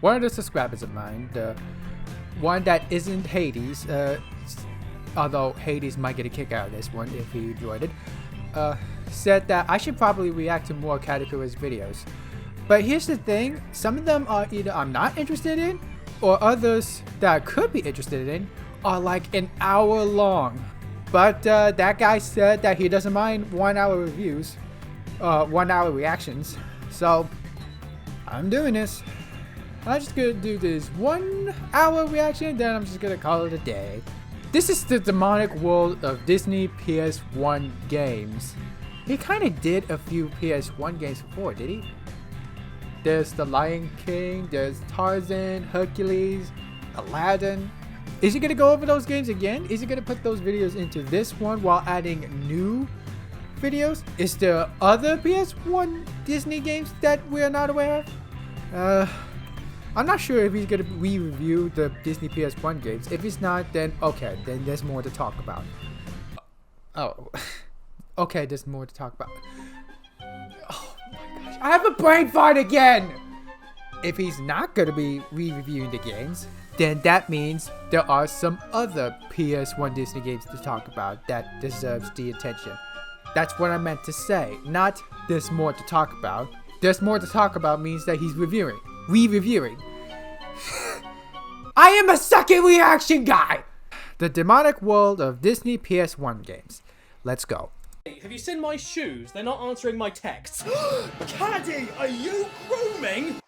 one of the subscribers of mine, the one that isn't Hades, although Hades might get a kick out of this one if he enjoyed it, said that I should probably react to more categories videos. But here's the thing, some of them are either I'm not interested in, or others that I could be interested in are like an hour long. But that guy said that he doesn't mind 1 hour reviews, 1 hour reactions. So I'm doing this. I'm just gonna do this 1 hour reaction, then I'm just gonna call it a day. This is the demonic world of Disney PS1 games. He kind of did a few PS1 games before, did he? There's The Lion King, there's Tarzan, Hercules, Aladdin. Is he gonna go over those games again? Is he gonna put those videos into this one while adding new videos? Is there other PS1 Disney games that we're not aware of? I'm not sure if he's gonna re-review the Disney PS1 games. If he's not, then okay, then there's more to talk about. Oh, okay, there's more to talk about. Oh my gosh, I have a brain fart again! If he's not gonna be re-reviewing the games, then that means there are some other PS1 Disney games to talk about that deserves the attention. That's what I meant to say, not there's more to talk about. There's more to talk about means that he's reviewing. Re-reviewing. I am a second reaction guy! The demonic world of Disney PS1 games. Let's go. Have you seen my shoes? They're not answering my texts. Caddy, are you grooming?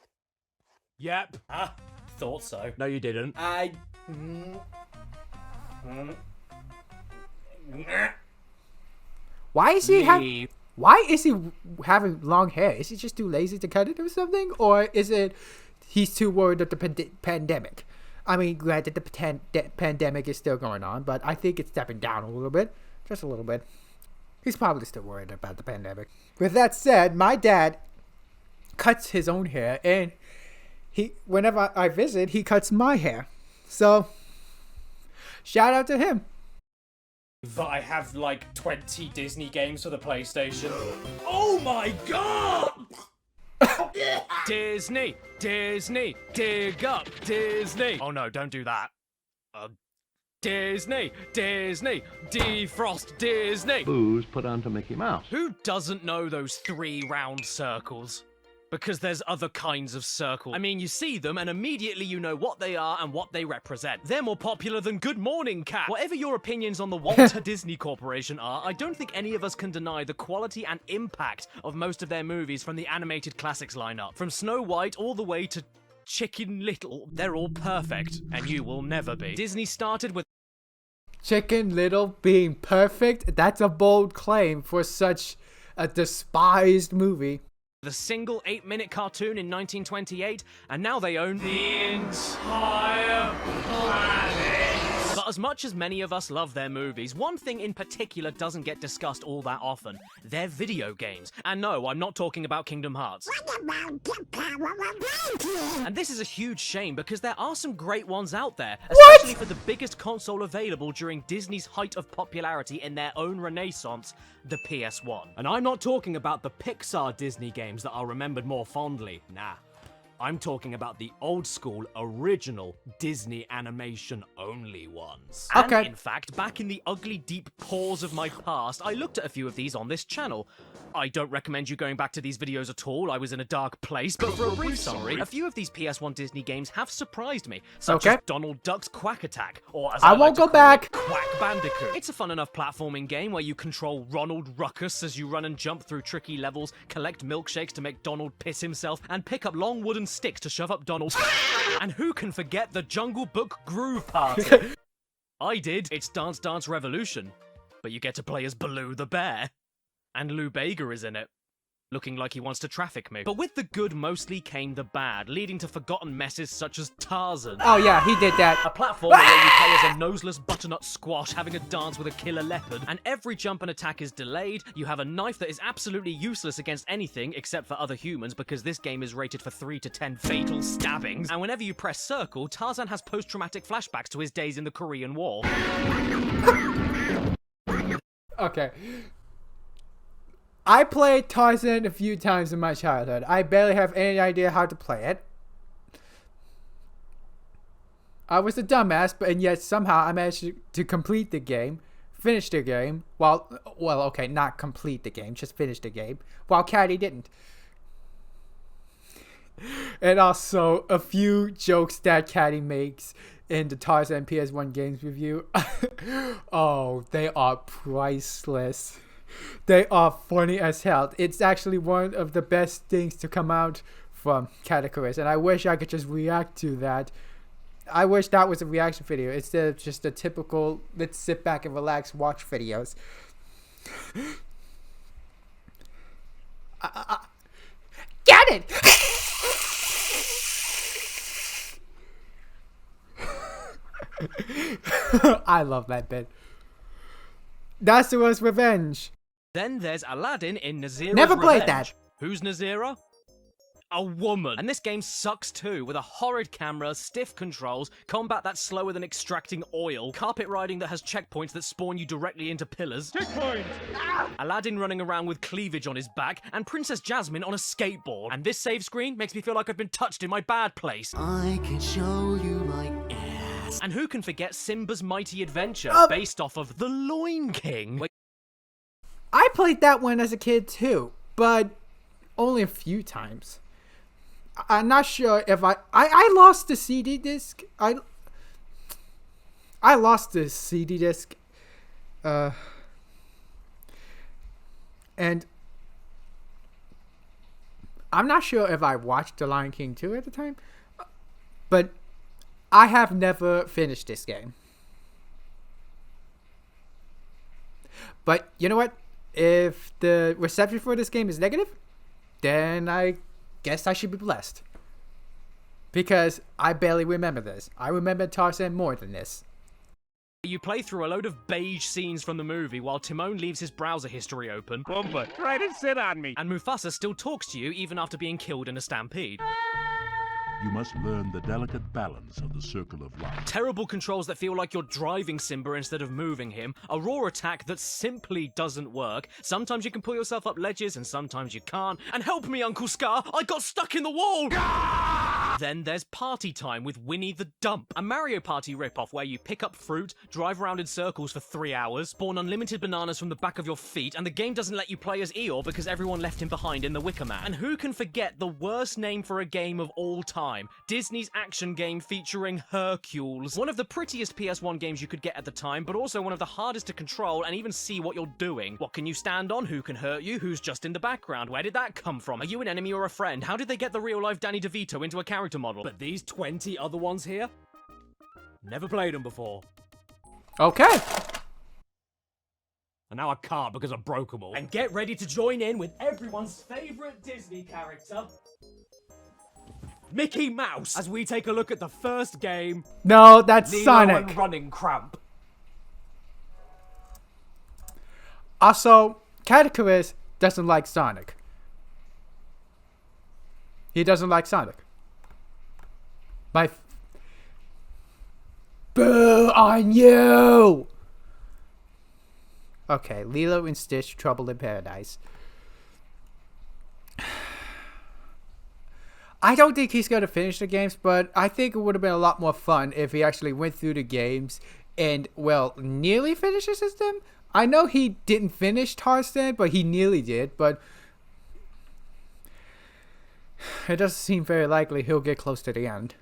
Yep. Ah, thought so. No, you didn't. Why is he having long hair? Is he just too lazy to cut it or something? Or is it he's too worried of the pandemic? I mean, granted, the pandemic is still going on, but I think it's stepping down a little bit. Just a little bit. He's probably still worried about the pandemic. With that said, my dad cuts his own hair, and whenever I visit, he cuts my hair. So, shout out to him. But I have like 20 Disney games for the PlayStation. Oh my god! Disney, Disney, dig up, Disney. Oh no, don't do that. Disney, Disney, defrost Disney. Booze put onto Mickey Mouse. Who doesn't know those 3 round circles? Because there's other kinds of circles. I mean, you see them and immediately you know what they are and what they represent. They're more popular than Good Morning Cat. Whatever your opinions on the Walter Disney Corporation are, I don't think any of us can deny the quality and impact of most of their movies from the animated classics lineup. From Snow White all the way to Chicken Little, they're all perfect, and you will never be. Disney started with Chicken Little being perfect? That's a bold claim for such a despised movie. the single 8-minute cartoon in 1928, and now they own the entire planet. But as much as many of us love their movies, one thing in particular doesn't get discussed all that often. They're video games. And no, I'm not talking about Kingdom Hearts. And this is a huge shame because there are some great ones out there, especially for the biggest console available during Disney's height of popularity in their own renaissance, the PS1. And I'm not talking about the Pixar Disney games that are remembered more fondly. Nah. I'm talking about the old-school, original Disney animation-only ones. Okay. And in fact, back in the ugly, deep pores of my past, I looked at a few of these on this channel. I don't recommend you going back to these videos at all, I was in a dark place, but for a brief summary, a few of these PS1 Disney games have surprised me, such as Donald Duck's Quack Attack, or as I won't go back. Quack Bandicoot. It's a fun enough platforming game where you control Ronald Ruckus as you run and jump through tricky levels, collect milkshakes to make Donald piss himself, and pick up long wooden sticks to shove up Donald's. And who can forget the Jungle Book Groove Party? I did. It's Dance Dance Revolution, but you get to play as Baloo the Bear. And Lou Bega is in it, looking like he wants to traffic me. But with the good mostly came the bad, leading to forgotten messes such as Tarzan. Oh yeah, he did that. A platform where you play as a noseless butternut squash having a dance with a killer leopard, and every jump and attack is delayed. You have a knife that is absolutely useless against anything except for other humans because this game is rated for 3 to 10 fatal stabbings. And whenever you press circle, Tarzan has post-traumatic flashbacks to his days in the Korean War. Okay. I played Tarzan a few times in my childhood. I barely have any idea how to play it. I was a dumbass, but and yet somehow I managed to complete the game, finish the game, well, okay, not complete the game, just finish the game, while Caddy didn't. And also a few jokes that Caddy makes in the Tarzan PS1 games review. Oh, they are priceless. They are funny as hell. It's actually one of the best things to come out from Cataclysm, and I wish I could just react to that. I wish that was a reaction video instead of just a typical let's sit back and relax watch videos. Get it! I love that bit. Dinosaur's Revenge. Then there's Aladdin in Nazira's Never played Revenge. that. Who's Nazira? A woman. And this game sucks too, with a horrid camera, stiff controls, combat that's slower than extracting oil, carpet riding that has checkpoints that spawn you directly into pillars, checkpoint! Aladdin running around with cleavage on his back, and Princess Jasmine on a skateboard. And this save screen makes me feel like I've been touched in my bad place. I can show you my ass. And who can forget Simba's Mighty Adventure, based off of The Loin King? I played that one as a kid too, but only a few times. I'm not sure if I lost the CD disc. I lost the CD disc. And I'm not sure if I watched The Lion King 2 at the time. But I have never finished this game. But you know what? If the reception for this game is negative, then I guess I should be blessed. Because I barely remember this. I remember Tarzan more than this. You play through a load of beige scenes from the movie while Timon leaves his browser history open. Pumbaa, try to sit on me. And Mufasa still talks to you even after being killed in a stampede. You must learn the delicate balance of the circle of life. Terrible controls that feel like you're driving Simba instead of moving him. A raw attack that simply doesn't work. Sometimes you can pull yourself up ledges and sometimes you can't. And help me, Uncle Scar! I got stuck in the wall! Then there's Party Time with Winnie the Dump, a Mario Party ripoff where you pick up fruit, drive around in circles for 3 hours, spawn unlimited bananas from the back of your feet, and the game doesn't let you play as Eeyore because everyone left him behind in the Wicker Man. And who can forget the worst name for a game of all time? Disney's action game featuring Hercules. One of the prettiest PS1 games you could get at the time, but also one of the hardest to control and even see what you're doing. What can you stand on? Who can hurt you? Who's just in the background? Where did that come from? Are you an enemy or a friend? How did they get the real-life Danny DeVito into a character model? But these 20 other ones here? Never played them before. Okay. And now I can't because I broke them all. And get ready to join in with everyone's favorite Disney character, Mickey Mouse, as we take a look at the first game, No, that's Lilo Sonic. and Running Cramp. Also, Cataclysm doesn't like Sonic. He doesn't like Sonic. Boo on you! Okay, Lilo and Stitch, Trouble in Paradise. I don't think he's going to finish the games, but I think it would have been a lot more fun if he actually went through the games and, well, nearly finishes them. I know he didn't finish Tarzan, but he nearly did, but it doesn't seem very likely he'll get close to the end.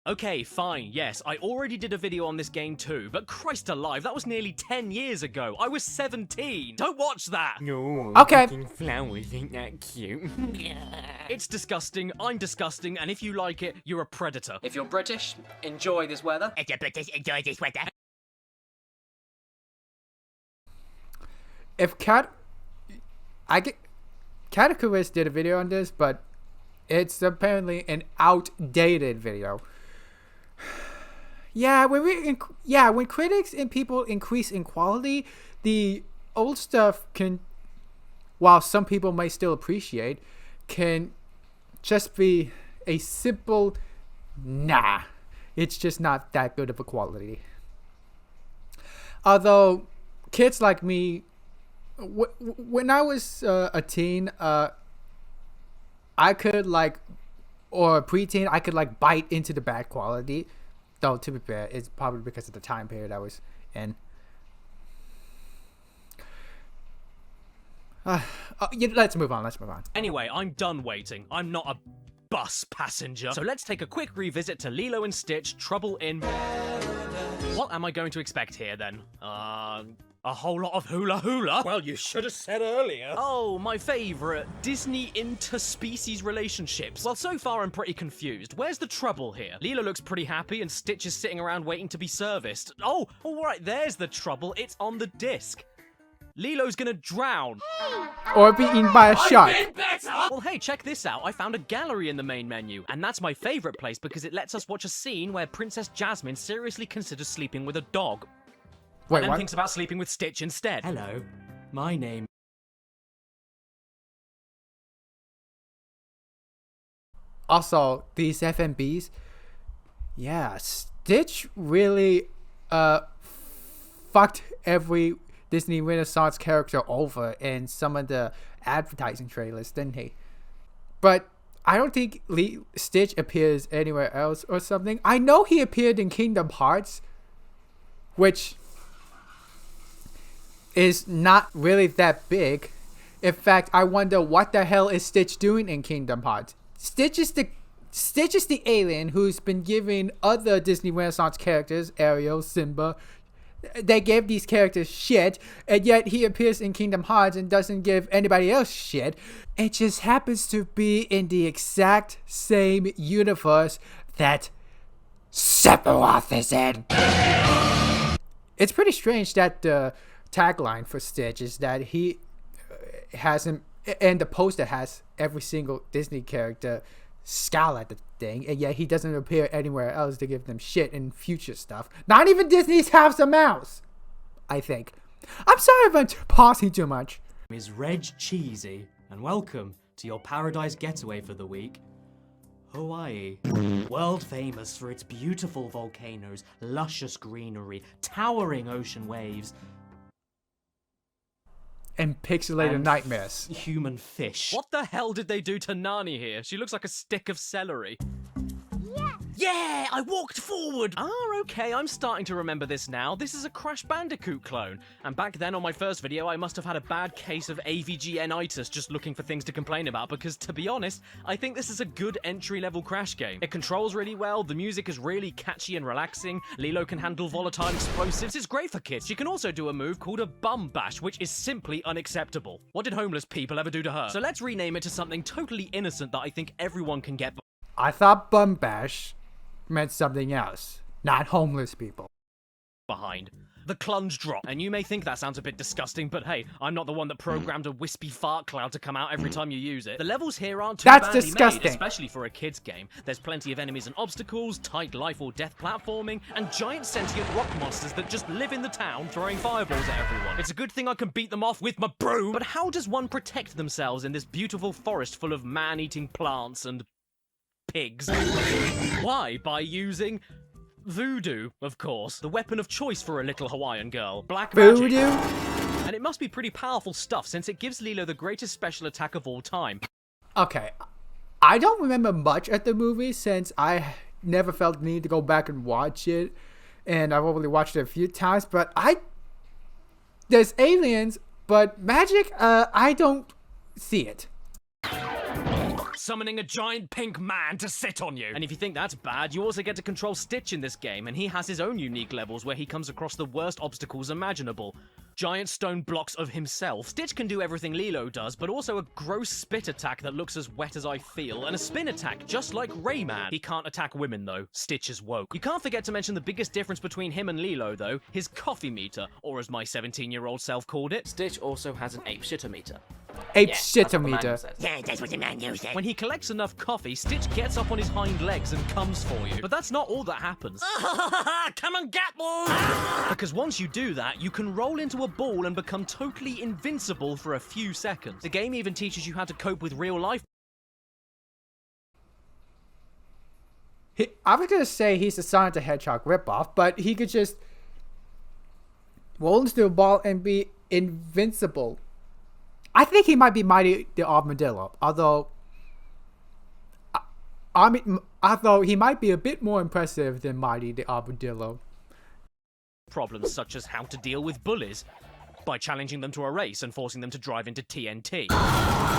Okay, fine, yes, I already did a video on this game too, but Christ alive, that was nearly 10 years ago. I was 17. Don't watch that! No, Okay. picking flowers ain't that cute. It's disgusting, I'm disgusting, and if you like it, you're a predator. If you're British, enjoy this weather. If you're British, enjoy this weather. If Cataclysm did a video on this, but it's apparently an outdated video. Yeah, when critics and people increase in quality, the old stuff can, while some people may still appreciate, can just be a simple nah. It's just not that good of a quality. Although kids like me, when I was a teen, I could like or preteen, I could like bite into the bad quality. Though to be fair, it's probably because of the time period I was in. Let's move on. Anyway, I'm done waiting. I'm not a bus passenger. So let's take a quick revisit to Lilo and Stitch, Trouble in... What am I going to expect here, then? A whole lot of hula hula? Well, you should have said earlier. Oh, my favourite, Disney interspecies relationships. Well, so far I'm pretty confused. Where's the trouble here? Lilo looks pretty happy and Stitch is sitting around waiting to be serviced. Oh, alright, there's the trouble. It's on the disc. Lilo's gonna drown. Or be eaten by a shark. Well, hey, check this out. I found a gallery in the main menu, and that's my favorite place because it lets us watch a scene where Princess Jasmine seriously considers sleeping with a dog. Wait, And then what? thinks about sleeping with Stitch instead. Hello, my name. Also, these FMBs, yeah, Stitch really fucked every Disney Renaissance character over in some of the advertising trailers, didn't he? But I don't think Stitch appears anywhere else or something. I know he appeared in Kingdom Hearts, which is not really that big. In fact, I wonder what the hell is Stitch doing in Kingdom Hearts. Stitch is the alien who's been giving other Disney Renaissance characters, Ariel, Simba, they gave these characters shit, and yet he appears in Kingdom Hearts and doesn't give anybody else shit. It just happens to be in the exact same universe that Sephiroth is in. It's pretty strange that the tagline for Stitch is that he has him, and the poster has every single Disney character scowl at the thing, and yet he doesn't appear anywhere else to give them shit in future stuff. Not even Disney's House of Mouse, I think. I'm sorry if I'm pausing too much. My name is Reg Cheesy, and welcome to your paradise getaway for the week, Hawaii. World famous for its beautiful volcanoes, luscious greenery, towering ocean waves, And pixelated and nightmares. human fish. What the hell did they do to Nani here? She looks like a stick of celery. Yeah, I walked forward! Okay, I'm starting to remember this now. This is a Crash Bandicoot clone. And back then on my first video, I must have had a bad case of AVG-enitis just looking for things to complain about because, to be honest, I think this is a good entry-level Crash game. It controls really well, the music is really catchy and relaxing, Lilo can handle volatile explosives, it's great for kids. She can also do a move called a bum bash, which is simply unacceptable. What did homeless people ever do to her? So let's rename it to something totally innocent that I think everyone can get I thought Bum Bash meant something else, not homeless people. behind. The Clunge Drop. And you may think that sounds a bit disgusting, but hey, I'm not the one that programmed a wispy fart cloud to come out every time you use it. The levels here aren't too That's badly disgusting. made, especially for a kid's game. There's plenty of enemies and obstacles, tight life or death platforming, and giant sentient rock monsters that just live in the town throwing fireballs at everyone. It's a good thing I can beat them off with my broom, but how does one protect themselves in this beautiful forest full of man-eating plants and pigs? Why? By using voodoo, of course. The weapon of choice for a little Hawaiian girl. Black magic. Voodoo? And it must be pretty powerful stuff since it gives Lilo the greatest special attack of all time. Okay, I don't remember much of the movie since I never felt the need to go back and watch it, and I've only watched it a few times, but there's aliens, but magic, I don't see it. Summoning a giant pink man to sit on you. And if you think that's bad, you also get to control Stitch in this game, and he has his own unique levels where he comes across the worst obstacles imaginable. Giant stone blocks of himself. Stitch can do everything Lilo does, but also a gross spit attack that looks as wet as I feel, and a spin attack just like Rayman. He can't attack women though. Stitch is woke. You can't forget to mention the biggest difference between him and Lilo though, his coffee meter, or as my 17-year-old self called it. Stitch also has an ape-shitter-meter. Ape-shitter-meter. Yeah, that's what the man used. When he collects enough coffee, Stitch gets up on his hind legs and comes for you. But that's not all that happens. Come and get me! Because once you do that, you can roll into a ball and become totally invincible for a few seconds. The game even teaches you how to cope with real life. I was gonna say he's a Sonic the Hedgehog ripoff, but he could just roll into a ball and be invincible. I think he might be Mighty the Armadillo, although I mean, I thought he might be a bit more impressive than Mighty the Armadillo. Problems such as how to deal with bullies by challenging them to a race and forcing them to drive into TNT.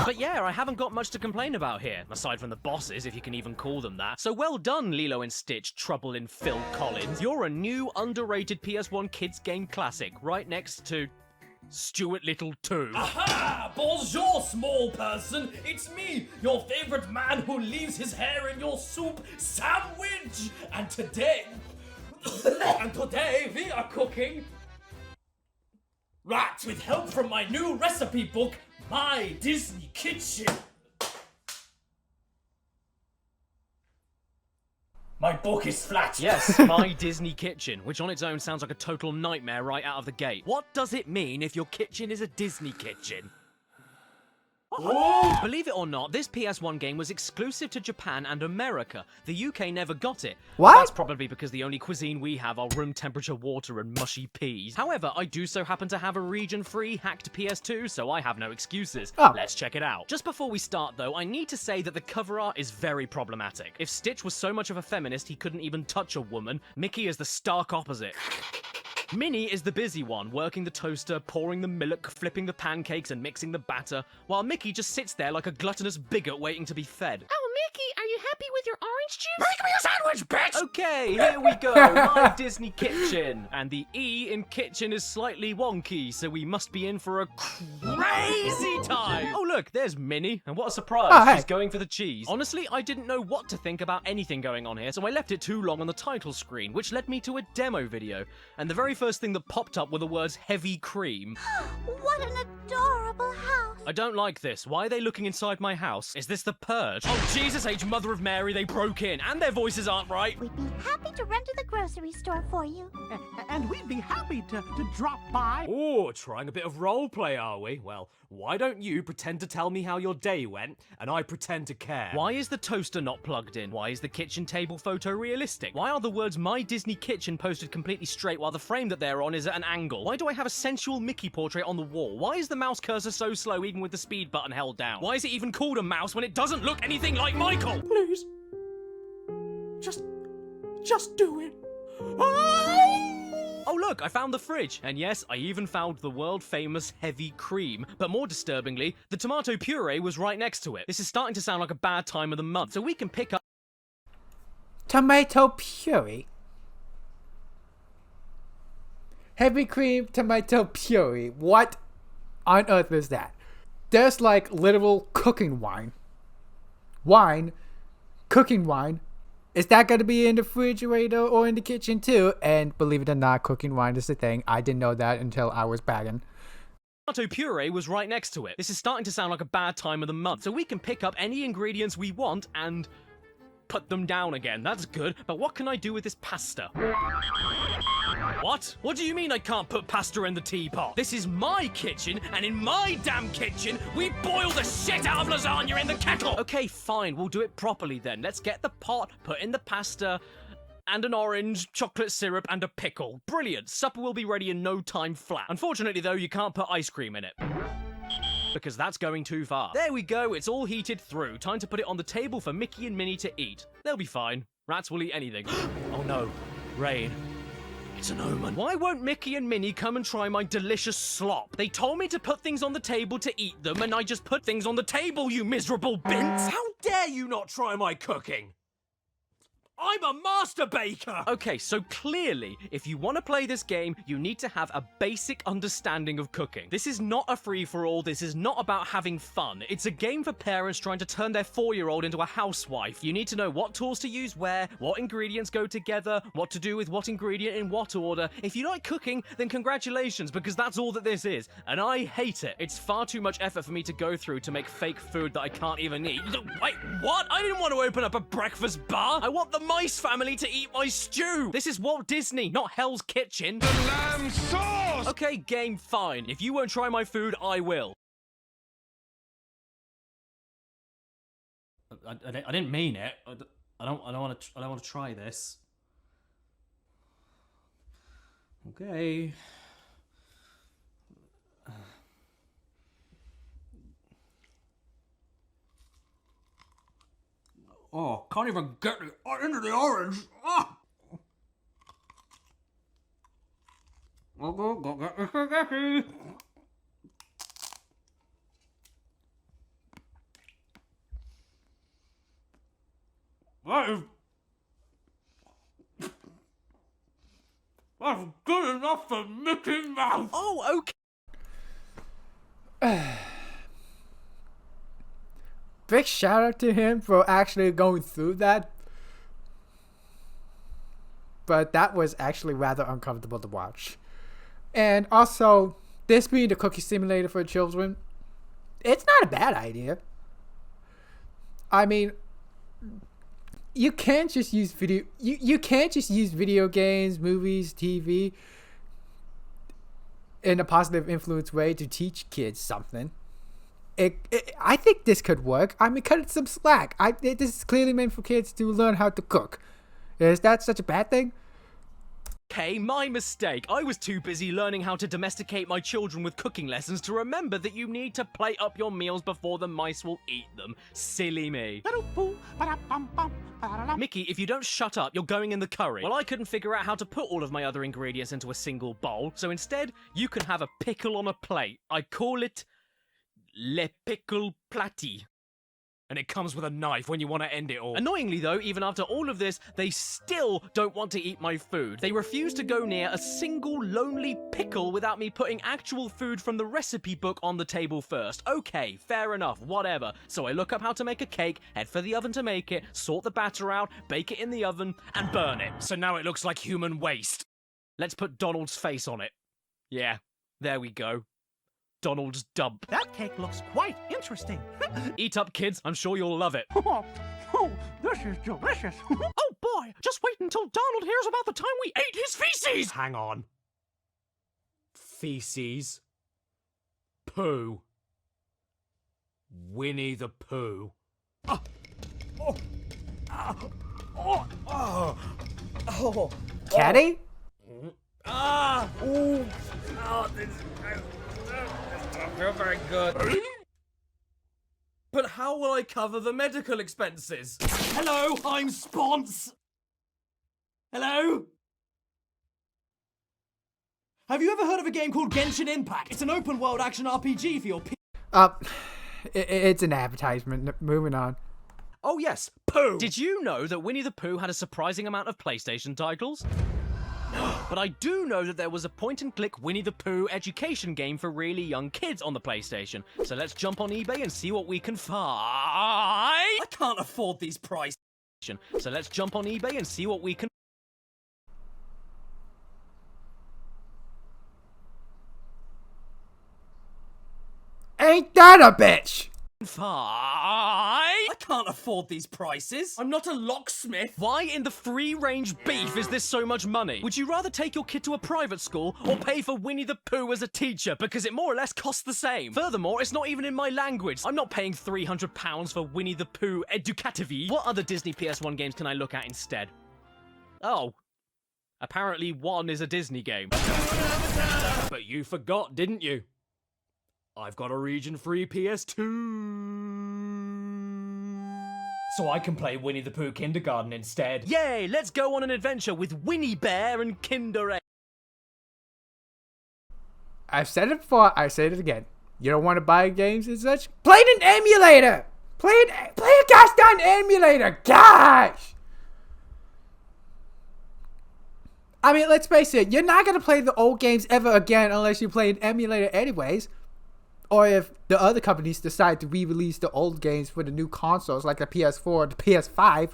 But yeah, I haven't got much to complain about here, aside from the bosses, if you can even call them that. So well done, Lilo and Stitch, Trouble in Phil Collins. You're a new, underrated PS1 kids game classic, right next to Stuart Little 2. Aha! Bonjour, small person! It's me, your favorite man who leaves his hair in your soup sandwich! And today we are cooking... Right, with help from my new recipe book, My Disney Kitchen. My book is flat. Yes, My Disney Kitchen, which on its own sounds like a total nightmare right out of the gate. What does it mean if your kitchen is a Disney kitchen? Oh! Believe it or not, this PS1 game was exclusive to Japan and America. The UK never got it. What? That's probably because the only cuisine we have are room temperature water and mushy peas. However, I do so happen to have a region-free hacked PS2, so I have no excuses. Oh. Let's check it out. Just before we start though, I need to say that the cover art is very problematic. If Stitch was so much of a feminist he couldn't even touch a woman, Mickey is the stark opposite. Minnie is the busy one, working the toaster, pouring the milk, flipping the pancakes and mixing the batter, while Mickey just sits there like a gluttonous bigot waiting to be fed. Oh, Mickey, are you happy with your orange juice? Make me a sandwich, bitch! Okay, here we go, My Disney Kitchen. And the E in kitchen is slightly wonky, so we must be in for a crazy time. Oh look, there's Minnie, and what a surprise, Oh, hey. she's going for the cheese. Honestly, I didn't know what to think about anything going on here, so I left it too long on the title screen, which led me to a demo video. And the very first thing that popped up were the words heavy cream. What an adorable house! I don't like this. Why are they looking inside my house? Is this the Purge? Oh, Jesus H. Mother of Mary, they broke in, and their voices aren't right. We'd be happy to run to the grocery store for you. And we'd be happy to drop by. Oh, trying a bit of roleplay, are we? Well, why don't you pretend to tell me how your day went, and I pretend to care? Why is the toaster not plugged in? Why is the kitchen table photo realistic? Why are the words My Disney Kitchen posted completely straight while the frame that they're on is at an angle? Why do I have a sensual Mickey portrait on the wall? Why is the mouse cursor so slow even with the speed button held down? Why is it even called a mouse when it doesn't look anything like Michael? Please. Just do it. Oh look, I found the fridge. And yes, I even found the world-famous heavy cream. But more disturbingly, the tomato puree was right next to it. This is starting to sound like a bad time of the month, so we can pick up... Tomato puree. Heavy cream tomato puree. What on earth is that? There's like literal cooking wine. Cooking wine. Is that going to be in the refrigerator or in the kitchen too? And believe it or not, cooking wine is a thing. I didn't know that until I was bagging. Tomato puree was right next to it. This is starting to sound like a bad time of the month, so we can pick up any ingredients we want and put them down again. That's good, but what can I do with this pasta? What? What do you mean I can't put pasta in the teapot? This is my kitchen, and in my damn kitchen, we boil the shit out of lasagna in the kettle! Okay, fine, we'll do it properly then. Let's get the pot, put in the pasta, and an orange, chocolate syrup, and a pickle. Brilliant. Supper will be ready in no time flat. Unfortunately, though, you can't put ice cream in it, because that's going too far. There we go, it's all heated through. Time to put it on the table for Mickey and Minnie to eat. They'll be fine. Rats will eat anything. Oh no, rain. It's an omen. Why won't Mickey and Minnie come and try my delicious slop? They told me to put things on the table to eat them, and I just put things on the table, you miserable bints! How dare you not try my cooking? I'm a master baker! Okay, so clearly, if you want to play this game, you need to have a basic understanding of cooking. This is not a free-for-all, this is not about having fun. It's a game for parents trying to turn their 4-year-old into a housewife. You need to know what tools to use where, what ingredients go together, what to do with what ingredient in what order. If you like cooking, then congratulations, because that's all that this is. And I hate it. It's far too much effort for me to go through to make fake food that I can't even eat. Wait, what? I didn't want to open up a breakfast bar. I want the mice family to eat my stew. This is Walt Disney, not Hell's Kitchen. The lamb sauce! Okay, game, fine. If you won't try my food, I will. I didn't mean it. I don't want to try this. Okay. Oh, can't even get into the orange. Ah! That's good enough for Mickey Mouse. Oh, okay. Big shout out to him for actually going through that. But that was actually rather uncomfortable to watch. And also, this being the cookie simulator for children, it's not a bad idea. I mean, you can't just use you can't just use video games, movies, TV in a positive influence way to teach kids something. I think this could work. I mean, cut it some slack. This is clearly meant for kids to learn how to cook. Is that such a bad thing? Okay, my mistake. I was too busy learning how to domesticate my children with cooking lessons to remember that you need to plate up your meals before the mice will eat them. Silly me. Mickey, if you don't shut up, you're going in the curry. Well, I couldn't figure out how to put all of my other ingredients into a single bowl, so instead, you can have a pickle on a plate. I call it Le Pickle Plati. And it comes with a knife when you want to end it all. Annoyingly though, even after all of this, they still don't want to eat my food. They refuse to go near a single lonely pickle without me putting actual food from the recipe book on the table first. Okay, fair enough, whatever. So I look up how to make a cake, head for the oven to make it, sort the batter out, bake it in the oven, and burn it. So now it looks like human waste. Let's put Donald's face on it. Yeah, there we go. Donald's dump. That cake looks quite interesting. Eat up, kids. I'm sure you'll love it. Oh, this is delicious. Oh boy, just wait until Donald hears about the time we ate his feces! Hang on. Feces. Pooh. Winnie the Pooh. Caddy? I don't feel very good. But how will I cover the medical expenses? Hello, I'm Spons. Hello? Have you ever heard of a game called Genshin Impact? It's an open world action RPG for your It's an advertisement. Moving on. Oh yes, Pooh! Did you know that Winnie the Pooh had a surprising amount of PlayStation titles? But I do know that there was a point-and-click Winnie the Pooh education game for really young kids on the PlayStation. So let's jump on eBay and see what we can find. I can't afford these prices. So let's jump on eBay and see what we can Ain't that a bitch? I can't afford these prices. I'm not a locksmith. Why in the free-range beef is this so much money? Would you rather take your kid to a private school or pay for Winnie the Pooh as a teacher? Because it more or less costs the same. Furthermore, it's not even in my language. I'm not paying £300 for Winnie the Pooh Educativi. What other Disney PS1 games can I look at instead? Oh. Apparently one is a Disney game. But you forgot, didn't you? I've got a region-free PS2. So I can play Winnie the Pooh Kindergarten instead. Yay, let's go on an adventure with Winnie Bear and Kinder Egg. I've said it before, I say it again. You don't want to buy games and such? Play an emulator! Play a gosh darn emulator! Gosh! I mean, let's face it, you're not going to play the old games ever again unless you play an emulator anyways. Or if the other companies decide to re-release the old games for the new consoles, like the PS4 or the PS5,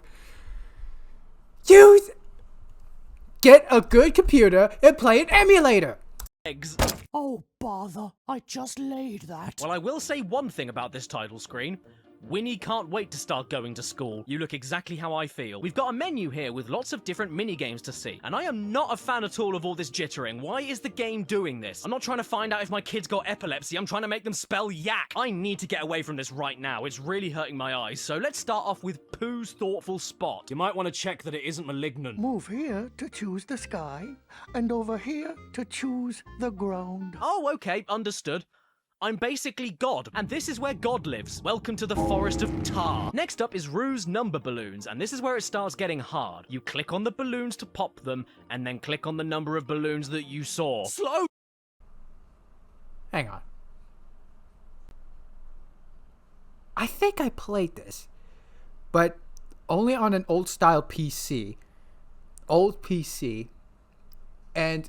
get a good computer and play an emulator. Eggs. Oh, bother. I just laid that. Well, I will say one thing about this title screen. Winnie can't wait to start going to school. You look exactly how I feel. We've got a menu here with lots of different mini-games to see. And I am not a fan at all of all this jittering. Why is the game doing this? I'm not trying to find out if my kids got epilepsy. I'm trying to make them spell yak. I need to get away from this right now. It's really hurting my eyes. So let's start off with Pooh's thoughtful spot. You might want to check that it isn't malignant. Move here to choose the sky, and over here to choose the ground. Oh, okay, understood. I'm basically God, and this is where God lives. Welcome to the forest of Tar. Next up is Rue's number balloons, and this is where it starts getting hard. You click on the balloons to pop them, and then click on the number of balloons that you saw. Slow! Hang on. I think I played this, but only on an old style PC. Old PC. And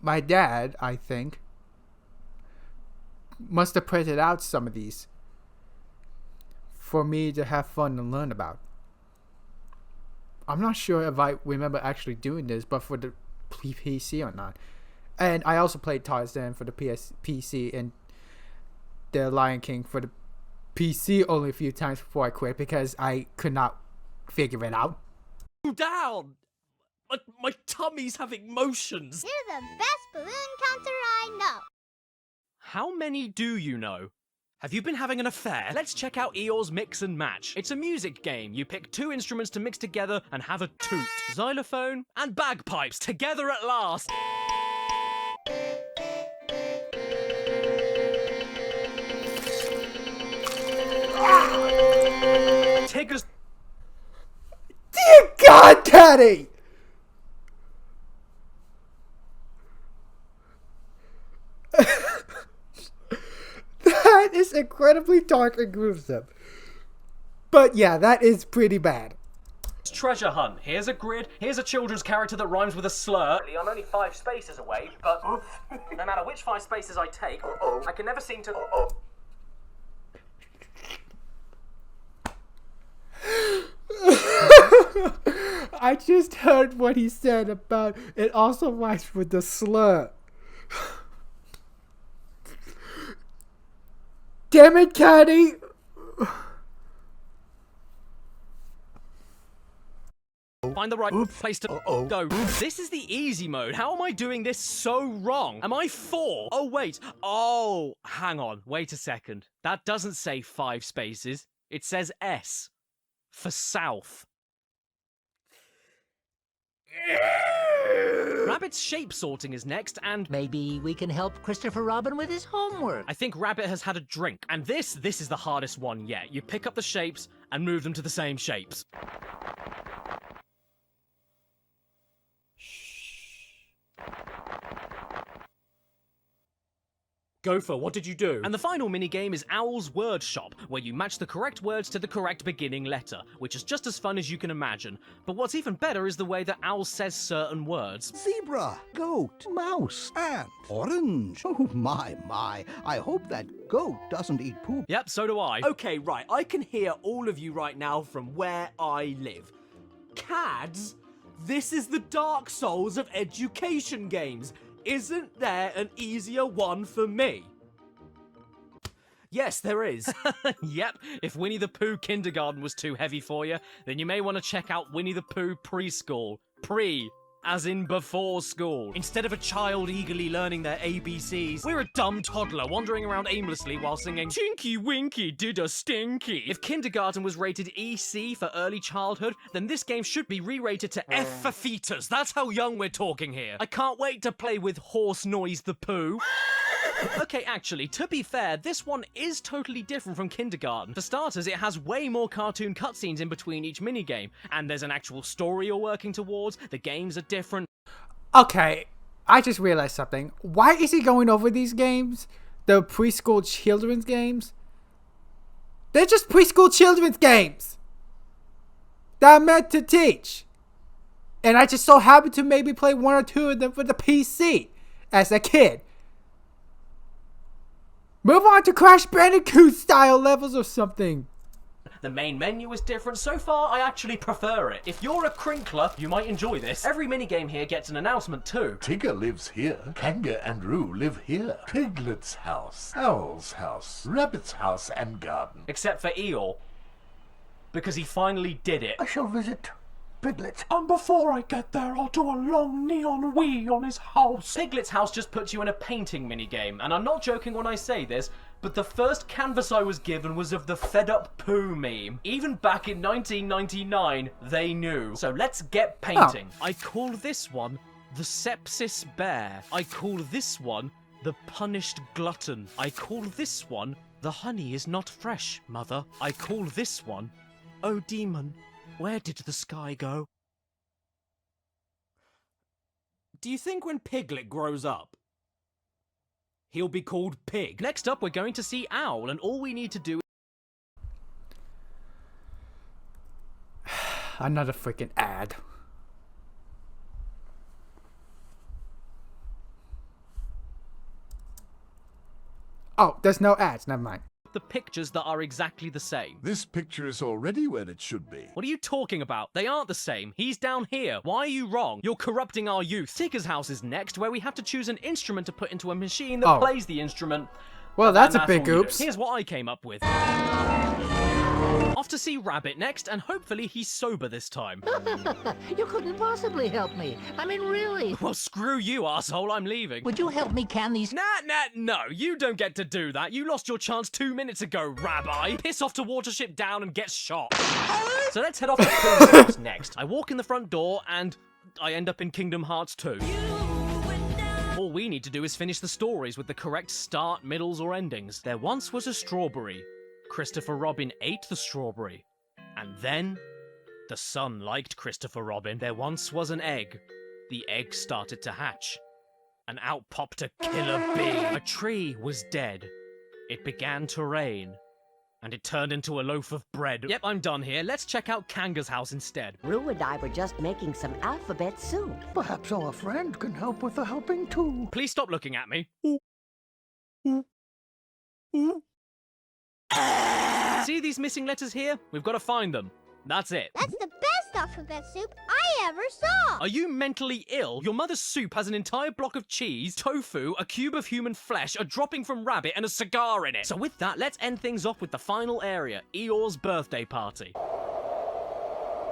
my dad, I think, must have printed out some of these for me to have fun and learn about. I'm not sure if I remember actually doing this, but for the PC or not. And I also played Tarzan for the PC and The Lion King for the PC only a few times before I quit because I could not figure it out. Down! My tummy's having motions. You're the best balloon counter I know. How many do you know? Have you been having an affair? Let's check out Eeyore's Mix and Match. It's a music game. You pick 2 instruments to mix together and have a toot. Xylophone and bagpipes together at last. Tigger's... Dear God, Daddy! That is incredibly dark and gruesome. But yeah, that is pretty bad. Treasure hunt. Here's a grid. Here's a children's character that rhymes with a slur. I'm only 5 spaces away, but no matter which 5 spaces I take, I can never seem to... I just heard what he said about it also rhymes with the slur. Damn it, Caddy! Find the right place to go. This is the easy mode. How am I doing this so wrong? Am I 4? Oh, wait. Oh, hang on. Wait a second. That doesn't say 5 spaces. It says S. For south. Rabbit's shape sorting is next, and maybe we can help Christopher Robin with his homework. I think Rabbit has had a drink. And this is the hardest one yet. You pick up the shapes and move them to the same shapes. Gopher, what did you do? And the final minigame is Owl's Word Shop, where you match the correct words to the correct beginning letter, which is just as fun as you can imagine. But what's even better is the way that Owl says certain words. Zebra, goat, mouse, ant, orange. Oh my, I hope that goat doesn't eat poop. Yep, so do I. Okay, right, I can hear all of you right now from where I live. Cads, this is the Dark Souls of education games. Isn't there an easier one for me? Yes, there is. Yep, if Winnie the Pooh kindergarten was too heavy for you, then you may want to check out Winnie the Pooh preschool. Pre, as in before school. Instead of a child eagerly learning their ABCs, we're a dumb toddler wandering around aimlessly while singing Tinky Winky did a stinky. If kindergarten was rated EC for early childhood, then this game should be re-rated to F for fetus. That's how young we're talking here. I can't wait to play with Horse Noise the Pooh. Okay, actually, to be fair, this one is totally different from kindergarten. For starters, it has way more cartoon cutscenes in between each minigame, and there's an actual story you're working towards, the games are different. Okay, I just realized something. Why is he going over these games? The preschool children's games? They're just preschool children's games that are meant to teach. And I just so happened to maybe play 1 or 2 of them for the PC as a kid. Move on to Crash Bandicoot style levels or something. The main menu is different. So far, I actually prefer it. If you're a crinkler, you might enjoy this. Every minigame here gets an announcement too. Tigger lives here. Kanga and Roo live here. Piglet's house, Owl's house, Rabbit's house and garden. Except for Eeyore. Because he finally did it. I shall visit Piglet. And before I get there, I'll do a long neon wee on his house. Piglet's house just puts you in a painting minigame, and I'm not joking when I say this, but the first canvas I was given was of the Fed Up Pooh meme. Even back in 1999, they knew. So let's get painting. I call this one the Sepsis Bear. I call this one The punished glutton. I call this one, the honey is not fresh, mother. I call this one, oh demon, where did the sky go? Do you think when Piglet grows up, he'll be called Pig? Next up, we're going to see Owl, and all we need to do... Another freaking ad. Oh, there's no ads, never mind. The pictures that are exactly the same. This picture is already where it should be. What are you talking about? They aren't the same. He's down here. Why are you wrong? You're corrupting our youth. Tigger's house is next, where we have to choose an instrument to put into a machine that plays the instrument. Well, that's a all big we do. oops. Here's what I came up with. Off to see Rabbit next, and hopefully he's sober this time. You couldn't possibly help me. I mean, really. Well, screw you, asshole. I'm leaving. Would you help me can these... Nah, no. You don't get to do that. You lost your chance 2 minutes ago, Rabbi. Piss off to Watership Down and get shot. So let's head off to Queen's house next. I walk in the front door, and I end up in Kingdom Hearts 2. All we need to do is finish the stories with the correct start, middles, or endings. There once was a strawberry. Christopher Robin ate the strawberry. And then, the sun liked Christopher Robin. There once was an egg. The egg started to hatch. And out popped a killer bee. A tree was dead. It began to rain. And it turned into a loaf of bread. Yep, I'm done here. Let's check out Kanga's house instead. Rue and I were just making some alphabet soup. Perhaps our friend can help with the helping too. Please stop looking at me. See these missing letters here? We've got to find them. That's it. That's the best alphabet soup I ever saw. Are you mentally ill? Your mother's soup has an entire block of cheese, tofu, a cube of human flesh, a dropping from rabbit, and a cigar in it. So with that, let's end things off with the final area, Eeyore's birthday party.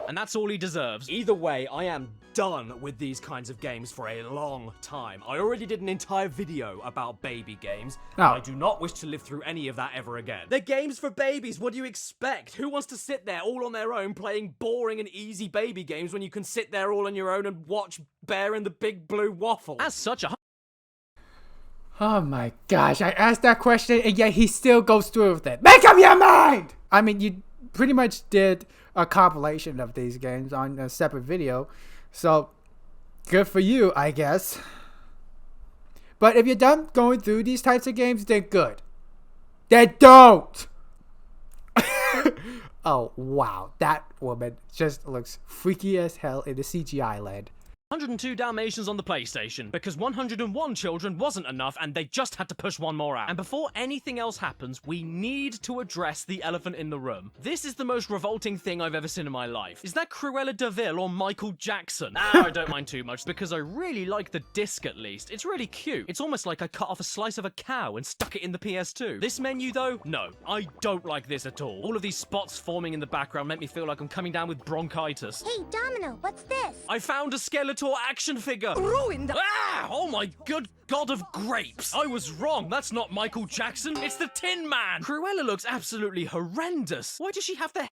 And that's all he deserves. Either way, I am done with these kinds of games for a long time. I already did an entire video about baby games. Oh. I do not wish to live through any of that ever again. They're games for babies, what do you expect? Who wants to sit there all on their own playing boring and easy baby games when you can sit there all on your own and watch Bear and the Big Blue Waffle? As such, Oh my gosh, I asked that question and yet he still goes through with it. Make up your mind! I mean, you pretty much did a compilation of these games on a separate video, so good for you, I guess. But if you're done going through these types of games, then good. Then don't! Oh wow, that woman just looks freaky as hell in the CGI land. 102 Dalmatians on the PlayStation, because 101 children wasn't enough and they just had to push one more out. And before anything else happens, we need to address the elephant in the room. This is the most revolting thing I've ever seen in my life. Is that Cruella de Vil or Michael Jackson? I don't mind too much, because I really like the disc at least. It's really cute. It's almost like I cut off a slice of a cow and stuck it in the PS2. This menu though? No, I don't like this at all. All of these spots forming in the background make me feel like I'm coming down with bronchitis. Hey, Domino, what's this? I found a Skeletor action figure. Ruined. Ah! Oh my good god of grapes. I was wrong. That's not Michael Jackson. It's the Tin Man. Cruella looks absolutely horrendous. Why does she have the...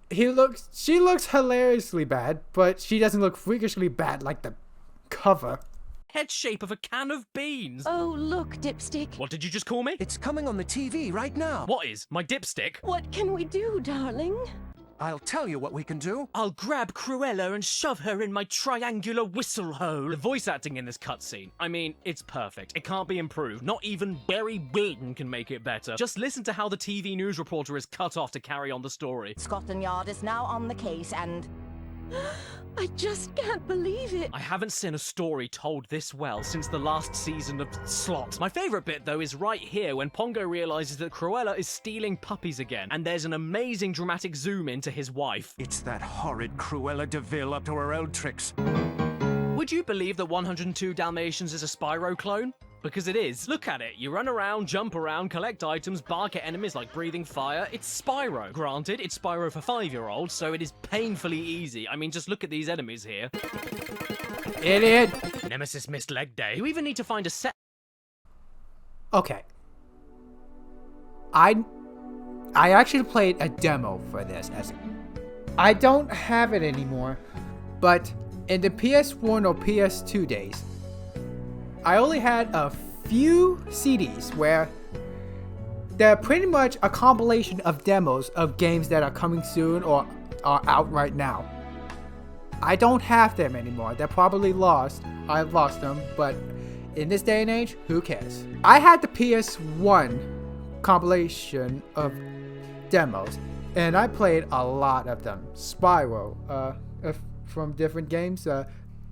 She looks hilariously bad, but she doesn't look freakishly bad like the cover. Head shape of a can of beans. Oh, look, Dipstick. What did you just call me? It's coming on the TV right now. What is? My dipstick? What can we do, darling? I'll tell you what we can do. I'll grab Cruella and shove her in my triangular whistle hole. The voice acting in this cutscene, I mean, it's perfect. It can't be improved. Not even Barry Wilton can make it better. Just listen to how the TV news reporter is cut off to carry on the story. Scotland Yard is now on the case and... I just can't believe it. I haven't seen a story told this well since the last season of Slot. My favourite bit, though, is right here when Pongo realises that Cruella is stealing puppies again, and there's an amazing dramatic zoom into his wife. It's that horrid Cruella de Vil up to her old tricks. Would you believe that 102 Dalmatians is a Spyro clone? Because it is. Look at it. You run around, jump around, collect items, bark at enemies like breathing fire. It's Spyro. Granted, it's Spyro for 5-year-olds, so it is painfully easy. I mean, just look at these enemies here. Idiot! Nemesis missed leg day. You even need to find a set... Okay. I actually played a demo for this. I don't have it anymore, but in the PS1 or PS2 days, I only had a few CDs where they're pretty much a compilation of demos of games that are coming soon or are out right now. I don't have them anymore. They're probably lost. I've lost them, but in this day and age, who cares? I had the PS1 compilation of demos, and I played a lot of them. Spyro, from different games,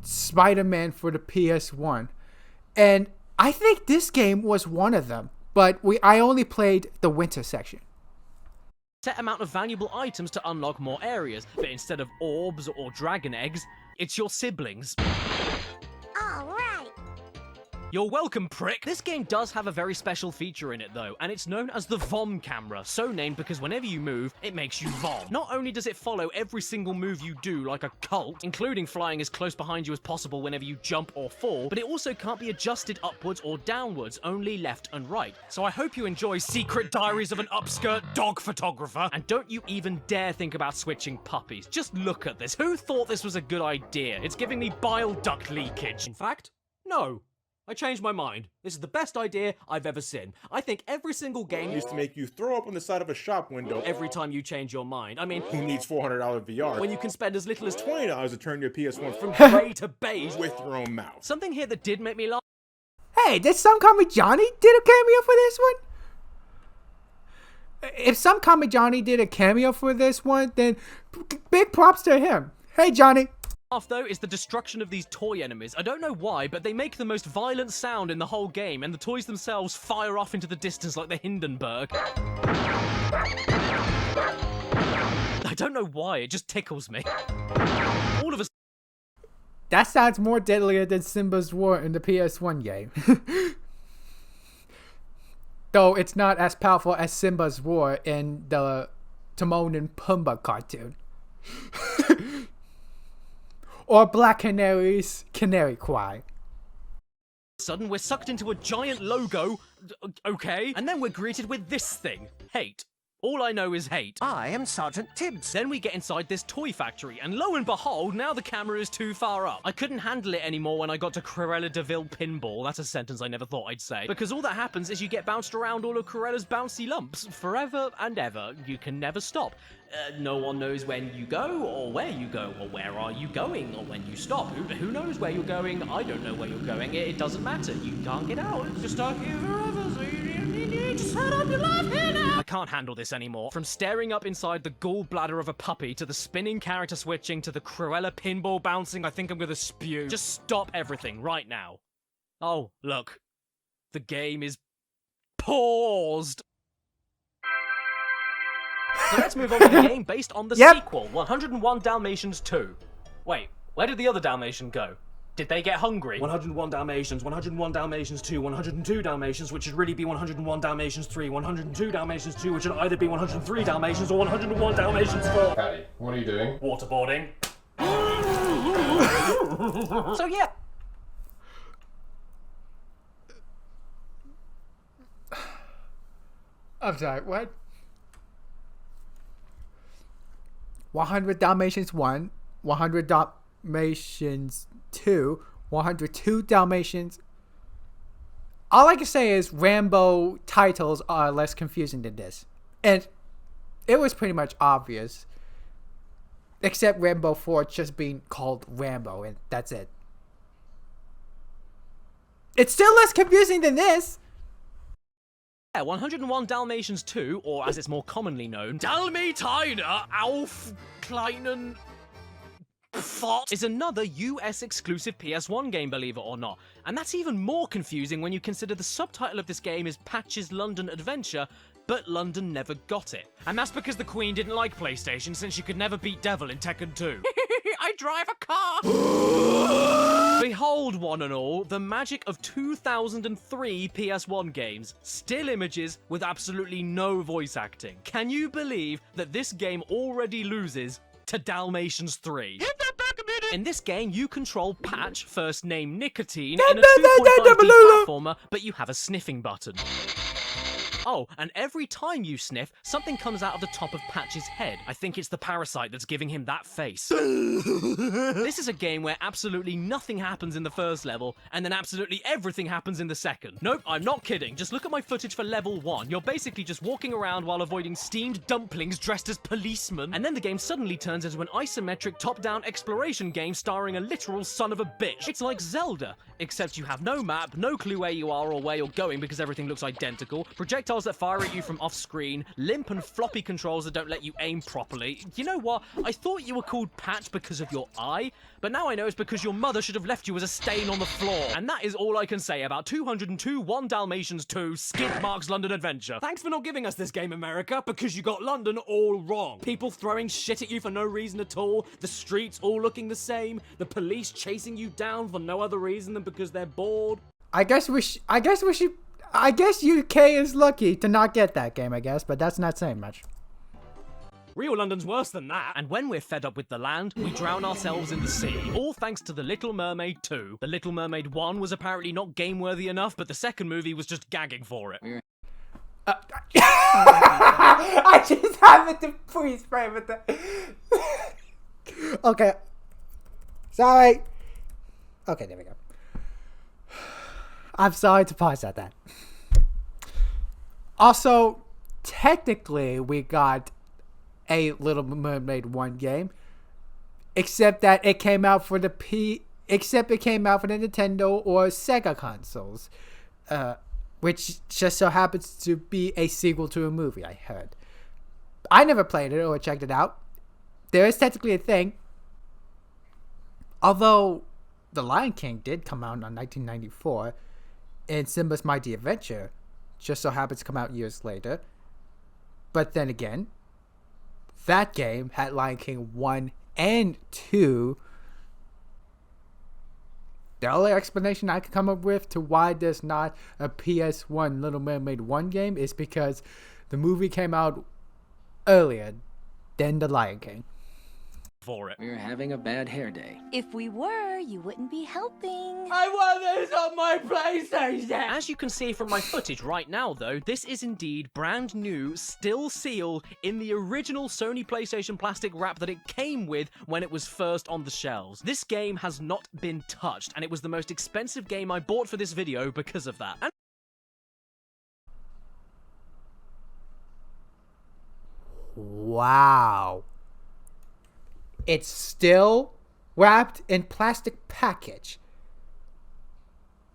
Spider-Man for the PS1, and I think this game was one of them, but I only played the winter section. Set amount of valuable items to unlock more areas, but instead of orbs or dragon eggs, it's your siblings. All right. You're welcome, prick! This game does have a very special feature in it though, and it's known as the vom camera, so named because whenever you move, it makes you vom. Not only does it follow every single move you do like a cult, including flying as close behind you as possible whenever you jump or fall, but it also can't be adjusted upwards or downwards, only left and right. So I hope you enjoy Secret Diaries of an Upskirt Dog Photographer, and don't you even dare think about switching puppies. Just look at this. Who thought this was a good idea? It's giving me bile duct leakage. In fact, no. I changed my mind. This is the best idea I've ever seen. I think every single game used to make you throw up on the side of a shop window every time you change your mind. I mean, who needs $400 VR? When you can spend as little as $20 to turn your PS1 from grey to beige with your own mouth. Something here that did make me laugh. Hey, did Some Call Me Johnny did a cameo for this one? If Some Call Me Johnny did a cameo for this one, then big props to him. Hey, Johnny. Though is the destruction of these toy enemies. I don't know why, but they make the most violent sound in the whole game, and the toys themselves fire off into the distance like the Hindenburg. I don't know why, it just tickles me. All of a That sounds more deadlier than Simba's War in the PS1 game. Though it's not as powerful as Simba's War in the Timon and Pumbaa cartoon. Or Black Canary's Canary Cry. Sudden, we're sucked into a giant logo, okay, and then we're greeted with this thing, hate. All I know is hate. I am Sergeant Tibbs. Then we get inside this toy factory, and lo and behold, now the camera is too far up. I couldn't handle it anymore when I got to Cruella de Vil pinball. That's a sentence I never thought I'd say. Because all that happens is you get bounced around all of Cruella's bouncy lumps, forever and ever. You can never stop. No one knows when you go, or where you go, or where are you going, or when you stop. Who knows where you're going? I don't know where you're going. It doesn't matter. You can't get out. You're stuck here forever, so you need to set up your life here now. I can't handle this anymore. From staring up inside the gallbladder of a puppy, to the spinning character switching, to the Cruella pinball bouncing, I think I'm gonna spew. Just stop everything right now. Oh, look. The game is paused. So let's move on to the game based on the sequel, 101 Dalmatians 2. Wait, where did the other Dalmatian go? Did they get hungry? 101 Dalmatians, 101 Dalmatians 2, 102 Dalmatians, which should really be 101 Dalmatians 3, 102 Dalmatians 2, which should either be 103 Dalmatians or 101 Dalmatians 4. Patty, what are you doing? Waterboarding. So yeah. I'm sorry, what? 100 Dalmatians 1, 100 Dalmatians 2, 102 Dalmatians. All I can say is Rambo titles are less confusing than this. And it was pretty much obvious. Except Rambo 4 just being called Rambo, and that's it. It's still less confusing than this. 101 Dalmatians 2, or as it's more commonly known, Dalmatiner Auf Kleinen Fott, is another US exclusive PS1 game, believe it or not. And that's even more confusing when you consider the subtitle of this game is Patch's London Adventure, but London never got it. And that's because the Queen didn't like PlayStation since she could never beat Devil in Tekken 2. I drive a car! Behold, one and all, the magic of 2003 PS1 games. Still images with absolutely no voice acting. Can you believe that this game already loses to Dalmatians 3? In this game, you control Patch, first name Nicotine, in a 2.5D platformer, but you have a sniffing button. Oh, and every time you sniff, something comes out of the top of Patch's head. I think it's the parasite that's giving him that face. This is a game where absolutely nothing happens in the first level, and then absolutely everything happens in the second. Nope, I'm not kidding. Just look at my footage for level 1. You're basically just walking around while avoiding steamed dumplings dressed as policemen, and then the game suddenly turns into an isometric top-down exploration game starring a literal son of a bitch. It's like Zelda, except you have no map, no clue where you are or where you're going because everything looks identical, projectiles that fire at you from off-screen, limp and floppy controls that don't let you aim properly. You know what? I thought you were called Patch because of your eye, but now I know it's because your mother should have left you as a stain on the floor. And that is all I can say about 202 1 Dalmatians 2 Skid Mark's London Adventure. Thanks for not giving us this game, America, because you got London all wrong. People throwing shit at you for no reason at all, the streets all looking the same, the police chasing you down for no other reason than because they're bored. I guess UK is lucky to not get that game, I guess, but that's not saying much. Real London's worse than that. And when we're fed up with the land, we drown ourselves in the sea. All thanks to The Little Mermaid 2. The Little Mermaid 1 was apparently not game-worthy enough, but the second movie was just gagging for it. I just happened to freeze frame with the... Okay. Sorry. Okay, there we go. I'm sorry to pause at that. Also, technically, we got a Little Mermaid 1 game, except that it came out for the Nintendo or Sega consoles, which just so happens to be a sequel to a movie, I heard. I never played it or checked it out. There is technically a thing, although The Lion King did come out in 1994, and Simba's Mighty Adventure just so happens to come out years later. But then again, that game had Lion King 1 and 2. The only explanation I can come up with to why there's not a PS1 Little Mermaid 1 game is because the movie came out earlier than The Lion King. For it. We're having a bad hair day. If we were, you wouldn't be helping. I want this on my PlayStation! As you can see from my footage right now, though, this is indeed brand new, still sealed, in the original Sony PlayStation plastic wrap that it came with when it was first on the shelves. This game has not been touched, and it was the most expensive game I bought for this video because of that. And wow. It's still wrapped in plastic package.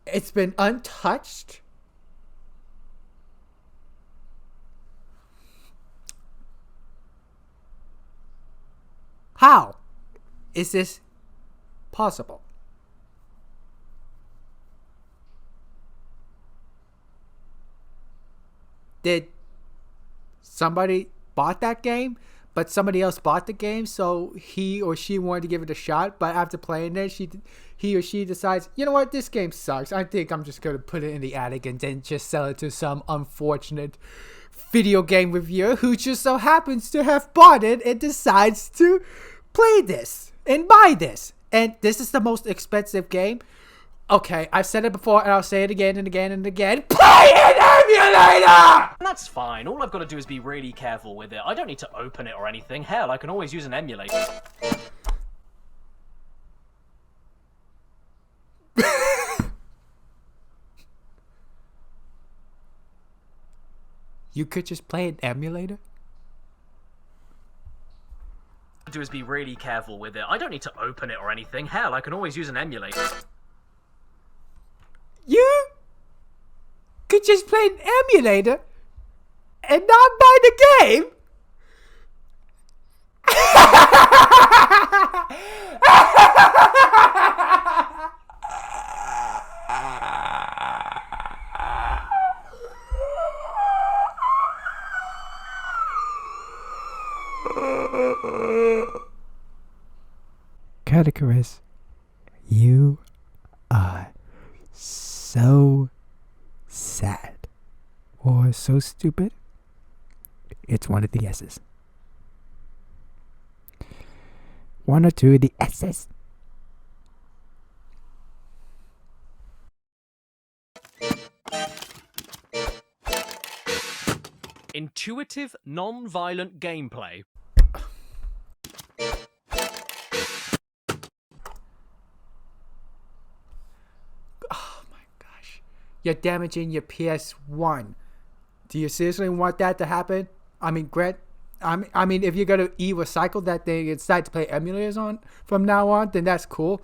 It's been untouched. How is this possible? Did somebody bought that game? But somebody else bought the game, so he or she wanted to give it a shot. But after playing it, he or she decides, you know what, this game sucks. I think I'm just going to put it in the attic and then just sell it to some unfortunate video game reviewer who just so happens to have bought it and decides to play this and buy this. And this is the most expensive game. Okay, I've said it before and I'll say it again and again and again. Play an emulator! that's fine. All I've got to do is be really careful with it. I don't need to open it or anything. Hell, I can always use an emulator. You could just play an emulator? Do is be really careful with it. I don't need to open it or anything. Hell, I can always use an emulator. You could just play an emulator and not buy the game? Categories, you are so sad or so stupid. It's one of the S's. One or two of the S's. Intuitive, non-violent gameplay. Oh my gosh. You're damaging your PS1. Do you seriously want that to happen? I mean, Grant, I mean, if you're gonna recycle that thing and decide to play emulators on from now on, then that's cool.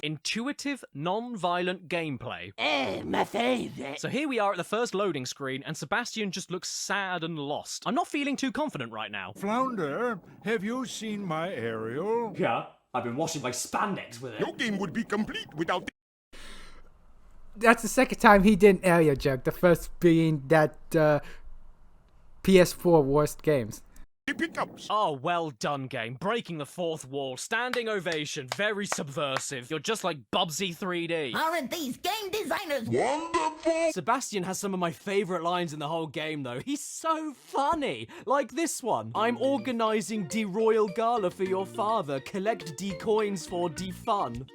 Intuitive, non-violent gameplay. My favorite. So here we are at the first loading screen, and Sebastian just looks sad and lost. I'm not feeling too confident right now. Flounder, have you seen my aerial? Yeah, I've been washing my spandex with it. No game would be complete without... That's the second time he did an area jug. The first being that PS4 worst games. Pickups. Oh, well done, game. Breaking the fourth wall. Standing ovation. Very subversive. You're just like Bubsy 3D. Aren't these game designers Wonderful! Sebastian has some of my favorite lines in the whole game, though. He's so funny. Like this one. I'm organizing the royal gala for your father. Collect D coins for D fun.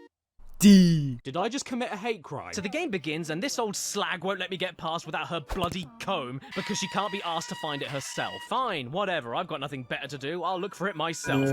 D. Did I just commit a hate crime? So the game begins, and this old slag won't let me get past without her bloody comb because she can't be asked to find it herself. Fine, whatever. I've got nothing better to do. I'll look for it myself.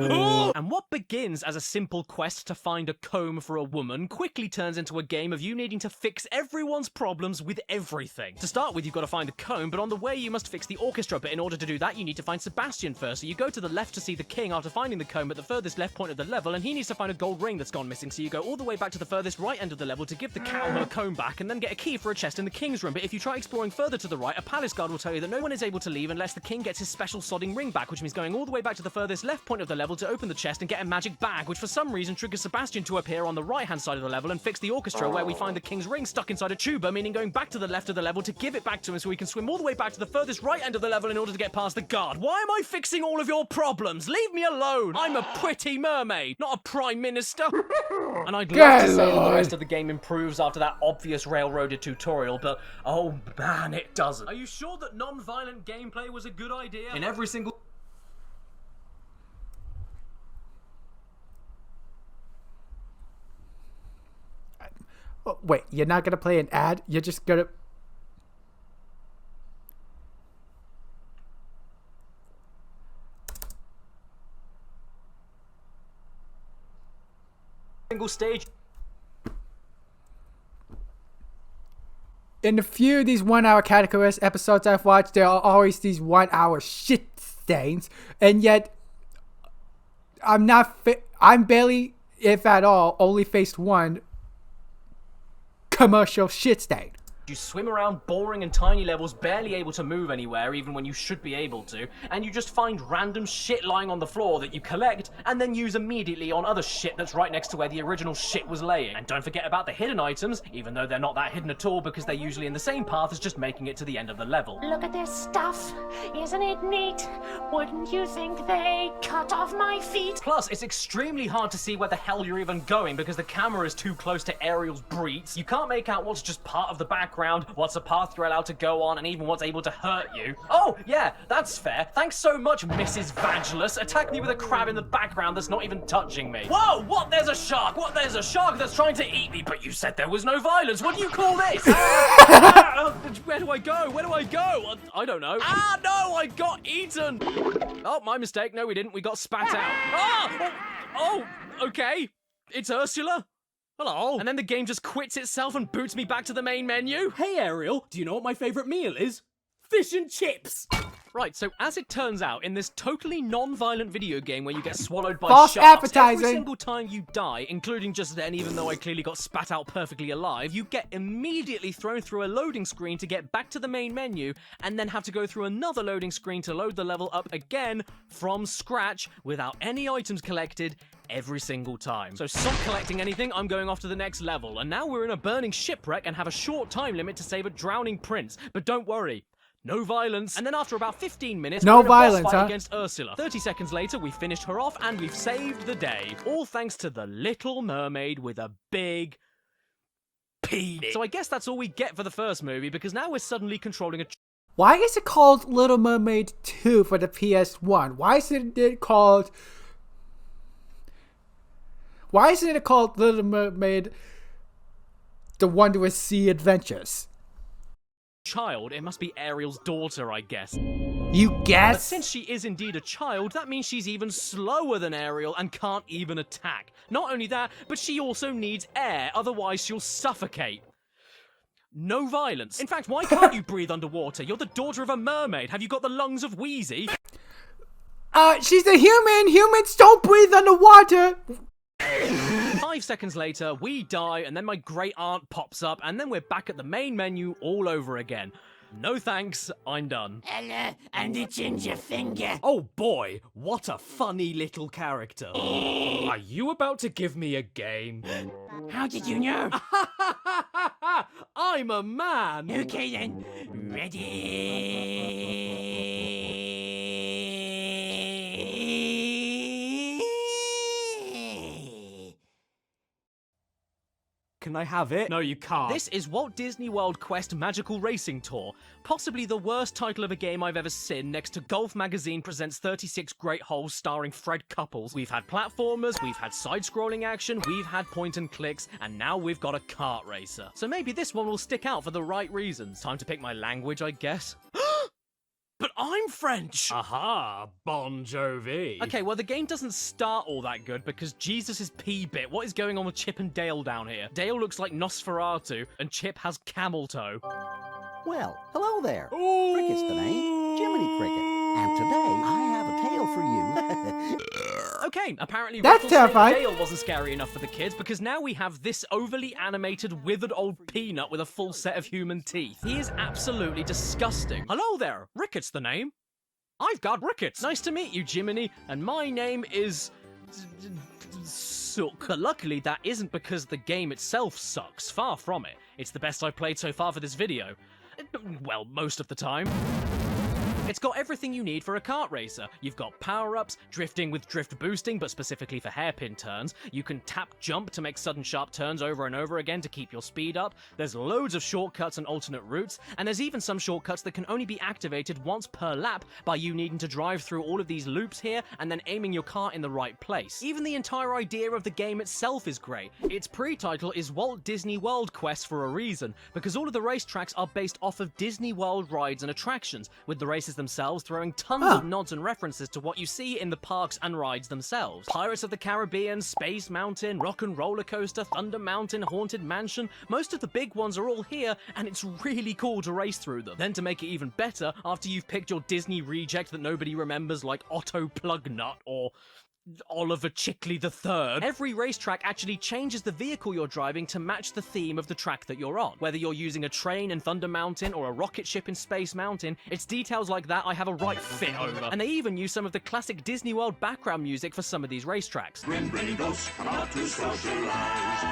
And what begins as a simple quest to find a comb for a woman quickly turns into a game of you needing to fix everyone's problems with everything. To start with, you've got to find the comb, but on the way you must fix the orchestra. But in order to do that, you need to find Sebastian first. So you go to the left to see the king after finding the comb at the furthest left point of the level, and he needs to find a gold ring that's gone missing. So you go all the way back to the furthest right end of the level to give the cow her comb back and then get a key for a chest in the king's room. But if you try exploring further to the right, a palace guard will tell you that no one is able to leave unless the king gets his special sodding ring back, which means going all the way back to the furthest left point of the level to open the chest and get a magic bag, which for some reason triggers Sebastian to appear on the right hand side of the level and fix the orchestra, where we find the king's ring stuck inside a tuba, meaning going back to the left of the level to give it back to him so we can swim all the way back to the furthest right end of the level in order to get past the guard. Why am I fixing all of your problems? Leave me alone! I'm a pretty mermaid, not a prime minister. And I'd love to say that the rest of the game improves after that obvious railroaded tutorial, but oh man, it doesn't. Are you sure that non-violent gameplay was a good idea? In every single... Oh, wait, you're not gonna play an ad? You're just gonna... single stage. In the few of these 1 hour categories episodes I've watched, there are always these 1 hour shit stains, and yet I'm barely, if at all, only faced one commercial shit stain. You swim around boring and tiny levels, barely able to move anywhere, even when you should be able to, and you just find random shit lying on the floor that you collect and then use immediately on other shit that's right next to where the original shit was laying. And don't forget about the hidden items, even though they're not that hidden at all because they're usually in the same path as just making it to the end of the level. Look at this stuff. Isn't it neat? Wouldn't you think they cut off my feet? Plus, it's extremely hard to see where the hell you're even going because the camera is too close to Ariel's breets. You can't make out what's just part of the background, what's a path you're allowed to go on, and even what's able to hurt you. Oh, yeah, that's fair. Thanks so much, Mrs. Vangelis. Attack me with a crab in the background that's not even touching me. Whoa, what? There's a shark. What? There's a shark that's trying to eat me, but you said there was no violence. What do you call this? Where do I go? Where do I go? I don't know. Ah, no, I got eaten. Oh, my mistake. No, we didn't. We got spat out. Ah! Oh, okay. It's Ursula. Hello. And then the game just quits itself and boots me back to the main menu. Hey, Ariel, do you know what my favorite meal is? Fish and chips. Right, so as it turns out, in this totally non-violent video game where you get swallowed by false sharks, advertising. every single time you die, including just then, even though I clearly got spat out perfectly alive, you get immediately thrown through a loading screen to get back to the main menu, and then have to go through another loading screen to load the level up again from scratch without any items collected every single time. So stop collecting anything, I'm going off to the next level. And now we're in a burning shipwreck and have a short time limit to save a drowning prince. But don't worry. No violence. And then after about 15 minutes, no we're in a violence, boss fight huh? against Ursula. 30 seconds later, we finished her off and we've saved the day. All thanks to the Little Mermaid with a big penis. So I guess that's all we get for the first movie, because now we're suddenly controlling a... Why is it called Little Mermaid 2 for the PS1? Why isn't it called Little Mermaid The Wondrous Sea Adventures? child, it must be Ariel's daughter, I guess. You guess? But since she is indeed a child, that means she's even slower than Ariel and can't even attack. Not only that, but she also needs air, otherwise she'll suffocate. No violence. In fact, why can't you breathe underwater? You're the daughter of a mermaid. Have you got the lungs of Wheezy? She's a human. Humans don't breathe underwater. 5 seconds later, we die, and then my great aunt pops up, and then we're back at the main menu all over again. No thanks, I'm done. Ella, and the ginger finger. Oh boy, what a funny little character. Are you about to give me a game? How did you know? I'm a man. Okay then, ready. Can I have it? No, you can't. This is Walt Disney World Quest Magical Racing Tour. Possibly the worst title of a game I've ever seen, next to Golf Magazine Presents 36 Great Holes starring Fred Couples. We've had platformers, we've had side-scrolling action, we've had point and clicks, and now we've got a kart racer. So maybe this one will stick out for the right reasons. Time to pick my language, I guess. But I'm French! Aha, Bon Jovi. Okay, well the game doesn't start all that good because Jesus is P-bit. What is going on with Chip and Dale down here? Dale looks like Nosferatu, and Chip has camel toe. Well, hello there. Cricket's the name. Jiminy Cricket. And today, I have a tale for you. Okay, apparently That's terrifying. Dale wasn't scary enough for the kids because now we have this overly animated, withered old peanut with a full set of human teeth. He is absolutely disgusting. Hello there, Ricket's the name. I've got Rickets. Nice to meet you, Jiminy, and my name is... Sook. Luckily, that isn't because the game itself sucks. Far from it. It's the best I've played so far for this video. Well, most of the time. It's got everything you need for a kart racer. You've got power-ups, drifting with drift boosting, but specifically for hairpin turns. You can tap jump to make sudden sharp turns over and over again to keep your speed up. There's loads of shortcuts and alternate routes, and there's even some shortcuts that can only be activated once per lap by you needing to drive through all of these loops here and then aiming your car in the right place. Even the entire idea of the game itself is great. Its pre-title is Walt Disney World Quest for a reason, because all of the racetracks are based off of Disney World rides and attractions, with the races themselves throwing tons of nods and references to what you see in the parks and rides themselves. Pirates of the Caribbean, Space Mountain, Rock and Roller Coaster, Thunder Mountain, Haunted Mansion, most of the big ones are all here, and it's really cool to race through them. Then to make it even better, after you've picked your Disney reject that nobody remembers like Otto Plugnut or Oliver Chickley III, every racetrack actually changes the vehicle you're driving to match the theme of the track that you're on. Whether you're using a train in Thunder Mountain or a rocket ship in Space Mountain, it's details like that I have a right fit over. And they even use some of the classic Disney World background music for some of these racetracks. Gringos come out to socialize.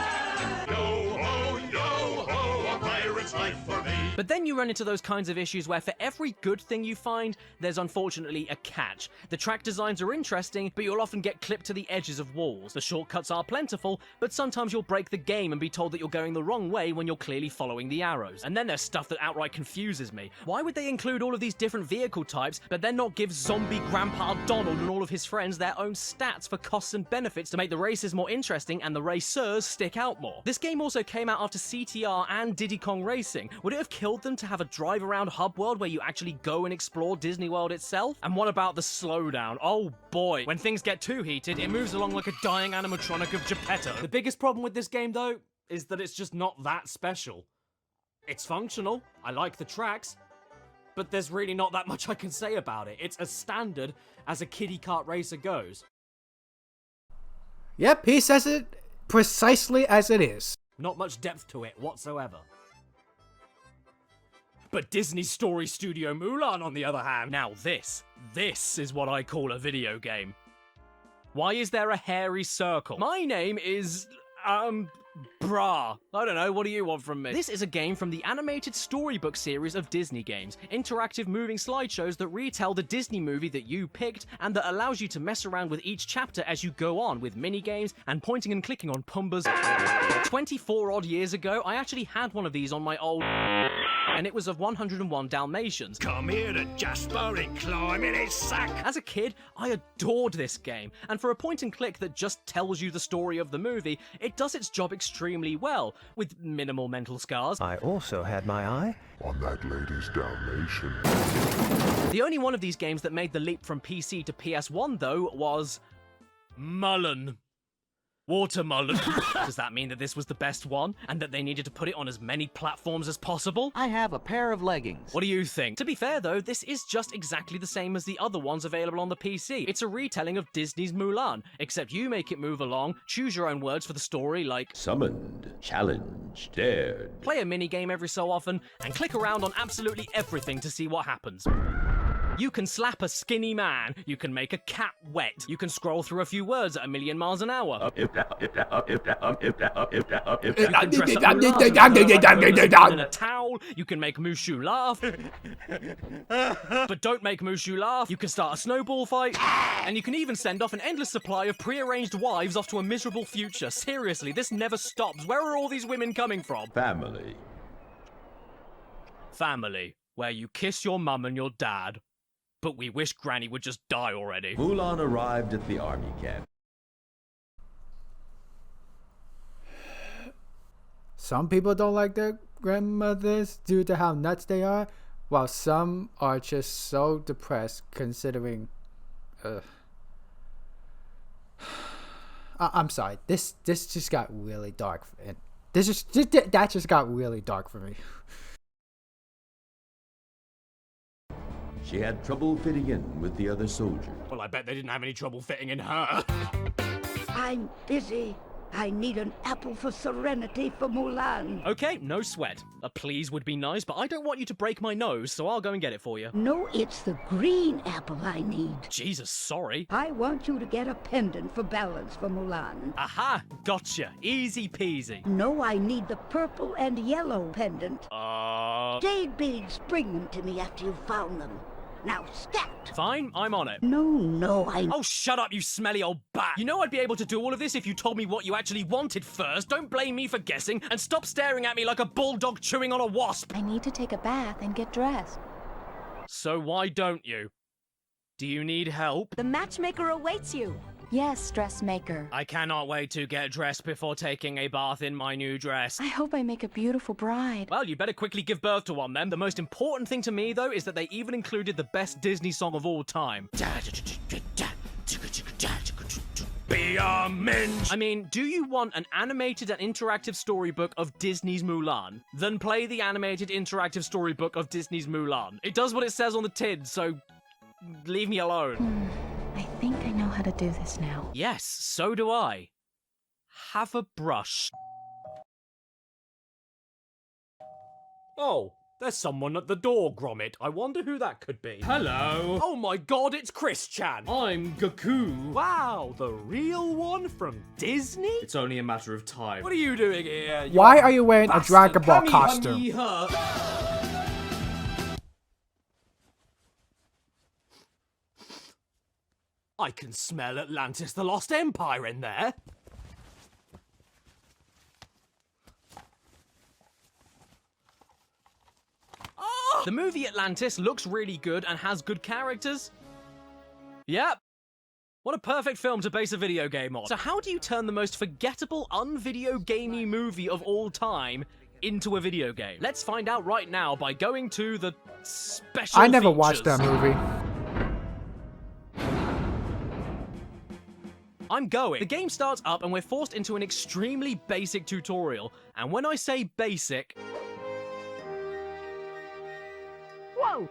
Yo-ho, yo-ho, a pirate's life for me. But then you run into those kinds of issues where for every good thing you find, there's unfortunately a catch. The track designs are interesting, but you'll often get clipped to the edges of walls. The shortcuts are plentiful, but sometimes you'll break the game and be told that you're going the wrong way when you're clearly following the arrows. And then there's stuff that outright confuses me. Why would they include all of these different vehicle types, but then not give zombie Grandpa Donald and all of his friends their own stats for costs and benefits to make the races more interesting and the racers stick out more? This game also came out after CTR and Diddy Kong Racing. Would it have killed them to have a drive around hub world where you actually go and explore Disney World itself? And what about the slowdown? Oh boy, when things get too heated, it moves along like a dying animatronic of Geppetto. The biggest problem with this game, though, is that it's just not that special. It's functional, I like the tracks, but there's really not that much I can say about it. It's as standard as a kiddie kart racer goes. Yep, he says it precisely as it is. Not much depth to it whatsoever. But Disney Story Studio Mulan, on the other hand... Now this is what I call a video game. Why is there a hairy circle? My name is, brah. I don't know, what do you want from me? This is a game from the animated storybook series of Disney games. Interactive moving slideshows that retell the Disney movie that you picked and that allows you to mess around with each chapter as you go on with mini-games and pointing and clicking on Pumbaa's. 24 odd years ago, I actually had one of these on my old and it was of 101 Dalmatians. Come here to Jasper and climb in his sack. As a kid, I adored this game, and for a point and click that just tells you the story of the movie, it does its job extremely well, with minimal mental scars. I also had my eye on that lady's Dalmatian. The only one of these games that made the leap from PC to PS1, though, was Mullen. Watermelon. Does that mean that this was the best one, and that they needed to put it on as many platforms as possible? I have a pair of leggings. What do you think? To be fair though, this is just exactly the same as the other ones available on the PC. It's a retelling of Disney's Mulan, except you make it move along, choose your own words for the story like summoned, challenged, dared. Play a minigame every so often, and click around on absolutely everything to see what happens. You can slap a skinny man, you can make a cat wet, you can scroll through a few words at 1,000,000 miles an hour. You can dress up Mulan in a towel, you can make Mushu laugh. But don't make Mushu laugh, you can start a snowball fight, and you can even send off an endless supply of pre-arranged wives off to a miserable future. Seriously, this never stops. Where are all these women coming from? Family. Family, where you kiss your mum and your dad. But we wish Granny would just die already. Mulan arrived at the army camp. Some people don't like their grandmothers due to how nuts they are, while some are just so depressed considering... I'm sorry, this just got really dark. That just got really dark for me. She had trouble fitting in with the other soldiers. Well, I bet they didn't have any trouble fitting in her. I'm busy. I need an apple for serenity for Mulan. Okay, no sweat. A please would be nice, but I don't want you to break my nose, so I'll go and get it for you. No, it's the green apple I need. Jesus, sorry. I want you to get a pendant for balance for Mulan. Aha, gotcha. Easy peasy. No, I need the purple and yellow pendant. Jade beads, bring them to me after you've found them. Now, scat! Fine, I'm on it. No, Oh, shut up, you smelly old bat! You know I'd be able to do all of this if you told me what you actually wanted first. Don't blame me for guessing, and stop staring at me like a bulldog chewing on a wasp! I need to take a bath and get dressed. So why don't you? Do you need help? The matchmaker awaits you. Yes, dressmaker. I cannot wait to get dressed before taking a bath in my new dress. I hope I make a beautiful bride. Well, you better quickly give birth to one then. The most important thing to me, though, is that they even included the best Disney song of all time. Be a minge! I mean, do you want an animated and interactive storybook of Disney's Mulan? Then play the animated interactive storybook of Disney's Mulan. It does what it says on the tin, so leave me alone. I think I know how to do this now. Yes, so do I. Have a brush. Oh, there's someone at the door, Gromit. I wonder who that could be. Hello. Oh my god, it's Chris-chan. I'm Gaku. Wow, the real one from Disney? It's only a matter of time. What are you doing here? Why are you wearing a Dragon Ball costume? I can smell Atlantis, the Lost Empire in there. Oh! The movie Atlantis looks really good and has good characters. Yep. What a perfect film to base a video game on. So how do you turn the most forgettable, un-video gamey movie of all time into a video game? Let's find out right now by going to the special I never features. watched that movie. I'm going. The game starts up and we're forced into an extremely basic tutorial. And when I say basic... Whoa!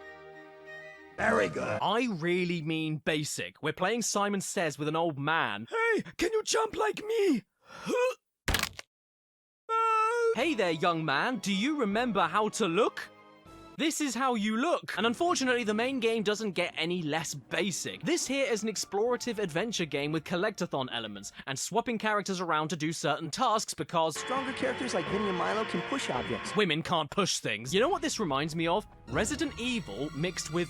Very good. I really mean basic. We're playing Simon Says with an old man. Hey, can you jump like me? Hey there, young man. Do you remember how to look? This is how you look. And unfortunately, the main game doesn't get any less basic. This here is an explorative adventure game with collectathon elements and swapping characters around to do certain tasks because Stronger characters like Vinny and Milo can push objects. women can't push things. You know what this reminds me of? Resident Evil mixed with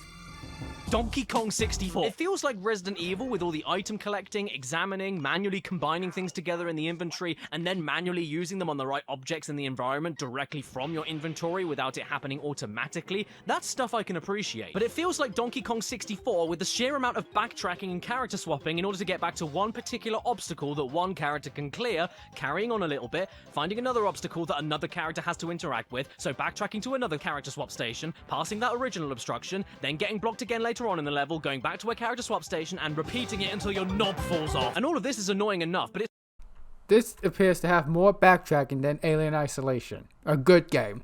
Donkey Kong 64. It feels like Resident Evil with all the item collecting, examining, manually combining things together in the inventory, and then manually using them on the right objects in the environment directly from your inventory without it happening automatically. That's stuff I can appreciate. But it feels like Donkey Kong 64 with the sheer amount of backtracking and character swapping in order to get back to one particular obstacle that one character can clear, carrying on a little bit, finding another obstacle that another character has to interact with, so backtracking to another character swap station, passing that original obstruction, then getting blocked again later on in the level, going back to a character swap station and repeating it until your knob falls off. And all of this is annoying enough, but This appears to have more backtracking than Alien Isolation. A good game.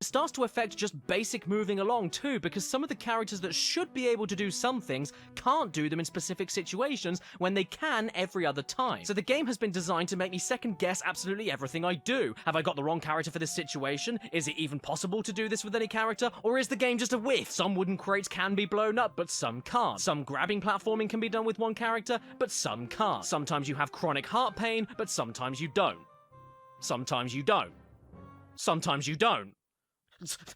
it starts to affect just basic moving along too, because some of the characters that should be able to do some things can't do them in specific situations when they can every other time. So the game has been designed to make me second guess absolutely everything I do. Have I got the wrong character for this situation? Is it even possible to do this with any character? Or is the game just a whiff? Some wooden crates can be blown up, but some can't. Some grabbing platforming can be done with one character, but some can't. Sometimes you have chronic heart pain, but sometimes you don't. Sometimes you don't. Sometimes you don't.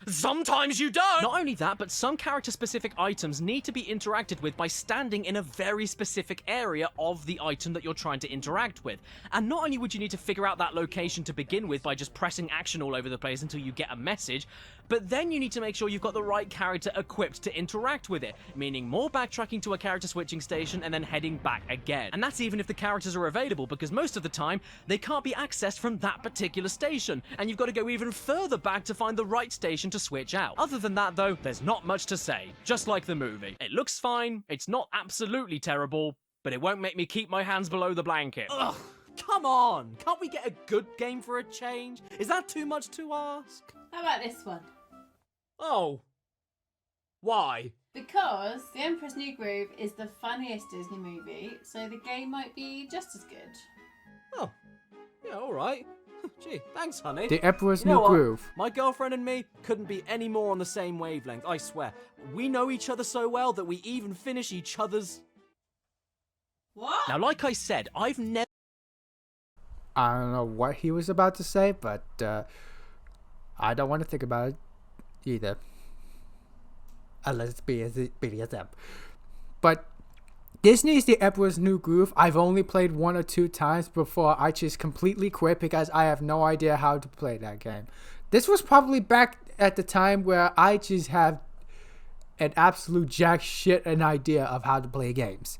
Sometimes you don't! Not only that, but some character-specific items need to be interacted with by standing in a very specific area of the item that you're trying to interact with. And not only would you need to figure out that location to begin with by just pressing action all over the place until you get a message, but then you need to make sure you've got the right character equipped to interact with it, meaning more backtracking to a character switching station and then heading back again. And that's even if the characters are available, because most of the time, they can't be accessed from that particular station, and you've got to go even further back to find the right station to switch out. Other than that though, there's not much to say, just like the movie. It looks fine, it's not absolutely terrible, but it won't make me keep my hands below the blanket. Ugh, come on! Can't we get a good game for a change? Is that too much to ask? How about this one? Oh. Why? Because The Emperor's New Groove is the funniest Disney movie, so the game might be just as good. Oh. Yeah, alright. Gee, thanks, honey. The Emperor's You know New what? Groove. My girlfriend and me couldn't be any more on the same wavelength, I swear. We know each other so well that we even finish each other's... What? Now, like I said, I've never... I don't know what he was about to say, but I don't want to think about it either. Unless it's BDSM. But Disney's The Emperor's New Groove, I've only played 1 or 2 times before I just completely quit because I have no idea how to play that game. This was probably back at the time where I just have an absolute jack shit an idea of how to play games.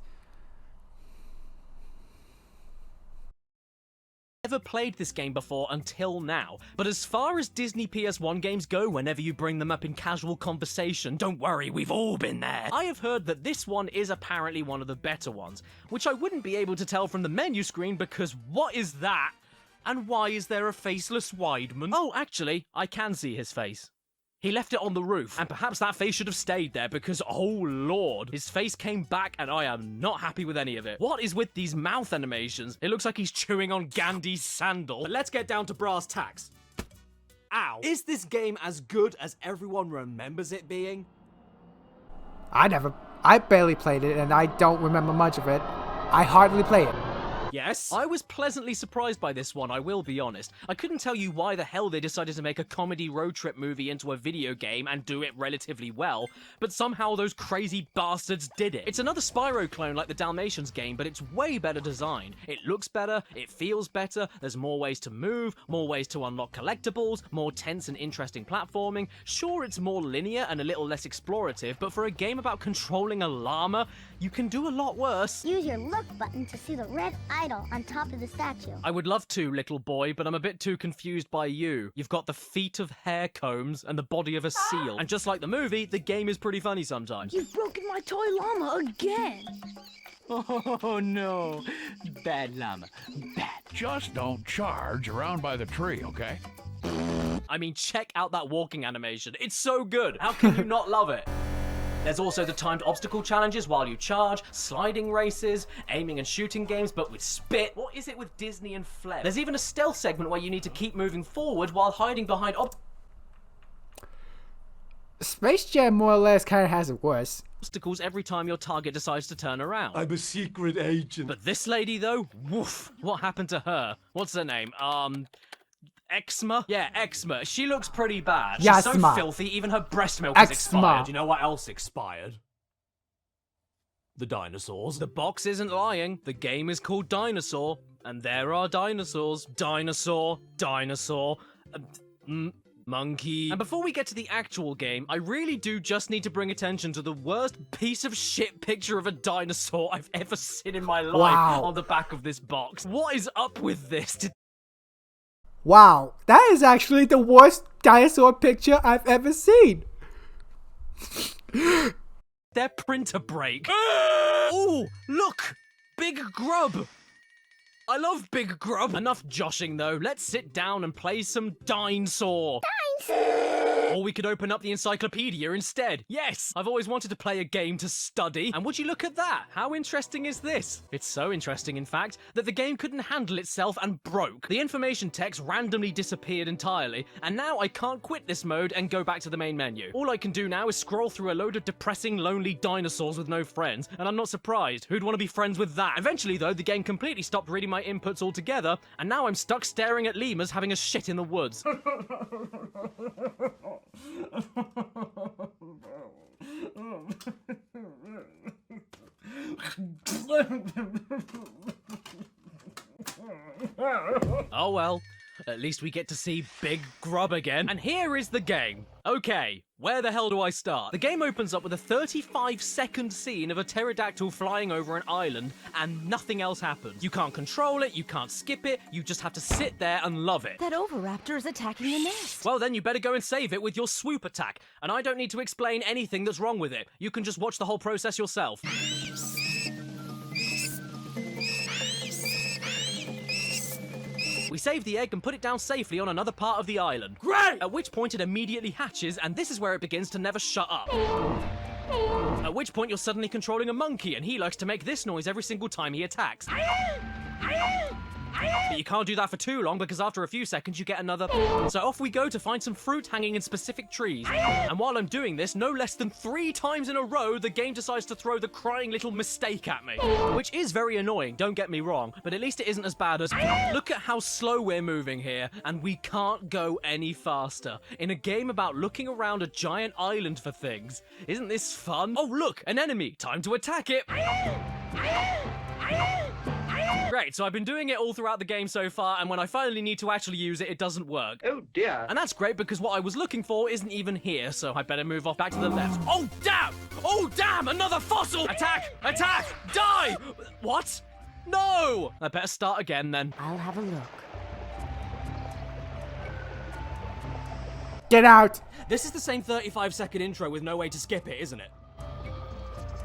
Never played this game before until now, but as far as Disney PS1 games go, whenever you bring them up in casual conversation, don't worry, we've all been there. I have heard that this one is apparently one of the better ones, which I wouldn't be able to tell from the menu screen because what is that? And why is there a faceless Weidman? Oh, actually, I can see his face. He left it on the roof, and perhaps that face should have stayed there because, oh lord, his face came back and I am not happy with any of it. What is with these mouth animations? It looks like he's chewing on Gandhi's sandal. But let's get down to brass tacks. Ow. Is this game as good as everyone remembers it being? I barely played it and I don't remember much of it. I hardly play it. Yes? I was pleasantly surprised by this one, I will be honest. I couldn't tell you why the hell they decided to make a comedy road trip movie into a video game and do it relatively well, but somehow those crazy bastards did it. It's another Spyro clone like the Dalmatians game, but it's way better designed. It looks better, it feels better, there's more ways to move, more ways to unlock collectibles, more tense and interesting platforming. Sure, it's more linear and a little less explorative, but for a game about controlling a llama, you can do a lot worse. Use your look button to see the red idol on top of the statue. I would love to, little boy, but I'm a bit too confused by you. You've got the feet of hair combs and the body of a seal. And just like the movie, the game is pretty funny sometimes. You've broken my toy llama again. Oh no, bad llama, bad. Just don't charge around by the tree, okay? I mean, check out that walking animation. It's so good. How can you not love it? There's also the timed obstacle challenges while you charge, sliding races, aiming and shooting games, but with spit. What is it with Disney and Flem? There's even a stealth segment where you need to keep moving forward while hiding behind Space Jam more or less kind of has it worse. obstacles every time your target decides to turn around. I'm a secret agent. But this lady, though, woof. What happened to her? What's her name? Eczema? Yeah, eczema. She looks pretty bad. She's so filthy, even her breast milk is expired. You know what else expired? the dinosaurs. The box isn't lying. The game is called Dinosaur, and there are dinosaurs. Dinosaur, dinosaur, monkey. And before we get to the actual game, I really do just need to bring attention to the worst piece of shit picture of a dinosaur I've ever seen in my life on the back of this box. What is up with this? Wow, that is actually the worst dinosaur picture I've ever seen. Their printer break. Ooh, look! Big Grub! I love Big Grub. Enough joshing though, let's sit down and play some Dinosaur. Or we could open up the encyclopedia instead. Yes, I've always wanted to play a game to study. And would you look at that? How interesting is this? It's so interesting, in fact, that the game couldn't handle itself and broke. The information text randomly disappeared entirely, and now I can't quit this mode and go back to the main menu. All I can do now is scroll through a load of depressing, lonely dinosaurs with no friends, and I'm not surprised. Who'd want to be friends with that? Eventually, though, the game completely stopped reading my inputs altogether, and now I'm stuck staring at lemurs having a shit in the woods. Oh well, at least we get to see Big Grub again. And here is the game. Okay, where the hell do I start? The game opens up with a 35-second scene of a pterodactyl flying over an island, and nothing else happens. You can't control it, you can't skip it, you just have to sit there and love it. That oviraptor is attacking the nest. Well, then you better go and save it with your swoop attack, and I don't need to explain anything that's wrong with it. You can just watch the whole process yourself. We save the egg and put it down safely on another part of the island. Great! At which point it immediately hatches, and this is where it begins to never shut up. At which point you're suddenly controlling a monkey, and he likes to make this noise every single time he attacks. But you can't do that for too long, because after a few seconds you get another. So off we go to find some fruit hanging in specific trees. And while I'm doing this, no less than 3 times in a row, the game decides to throw the crying little mistake at me. Which is very annoying, don't get me wrong, but at least it isn't as bad as... Look at how slow we're moving here, and we can't go any faster. In a game about looking around a giant island for things. Isn't this fun? Oh look, an enemy! Time to attack it! Great, so I've been doing it all throughout the game so far, and when I finally need to actually use it, it doesn't work. Oh dear. And that's great because what I was looking for isn't even here, so I better move off back to the left. Oh damn! Oh damn! Another fossil! Attack! Attack! Die! What? No! I better start again then. I'll have a look. Get out! This is the same 35-second intro with no way to skip it, isn't it?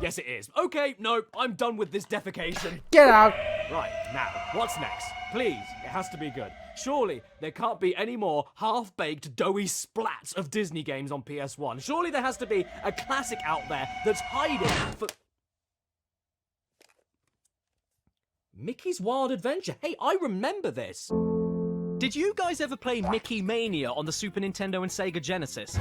Yes, it is. Okay, no, I'm done with this defecation. Get out! Right, now, what's next? Please, it has to be good. Surely, there can't be any more half-baked, doughy splats of Disney games on PS1. Surely there has to be a classic out there that's hiding for... Mickey's Wild Adventure. Hey, I remember this. Did you guys ever play Mickey Mania on the Super Nintendo and Sega Genesis?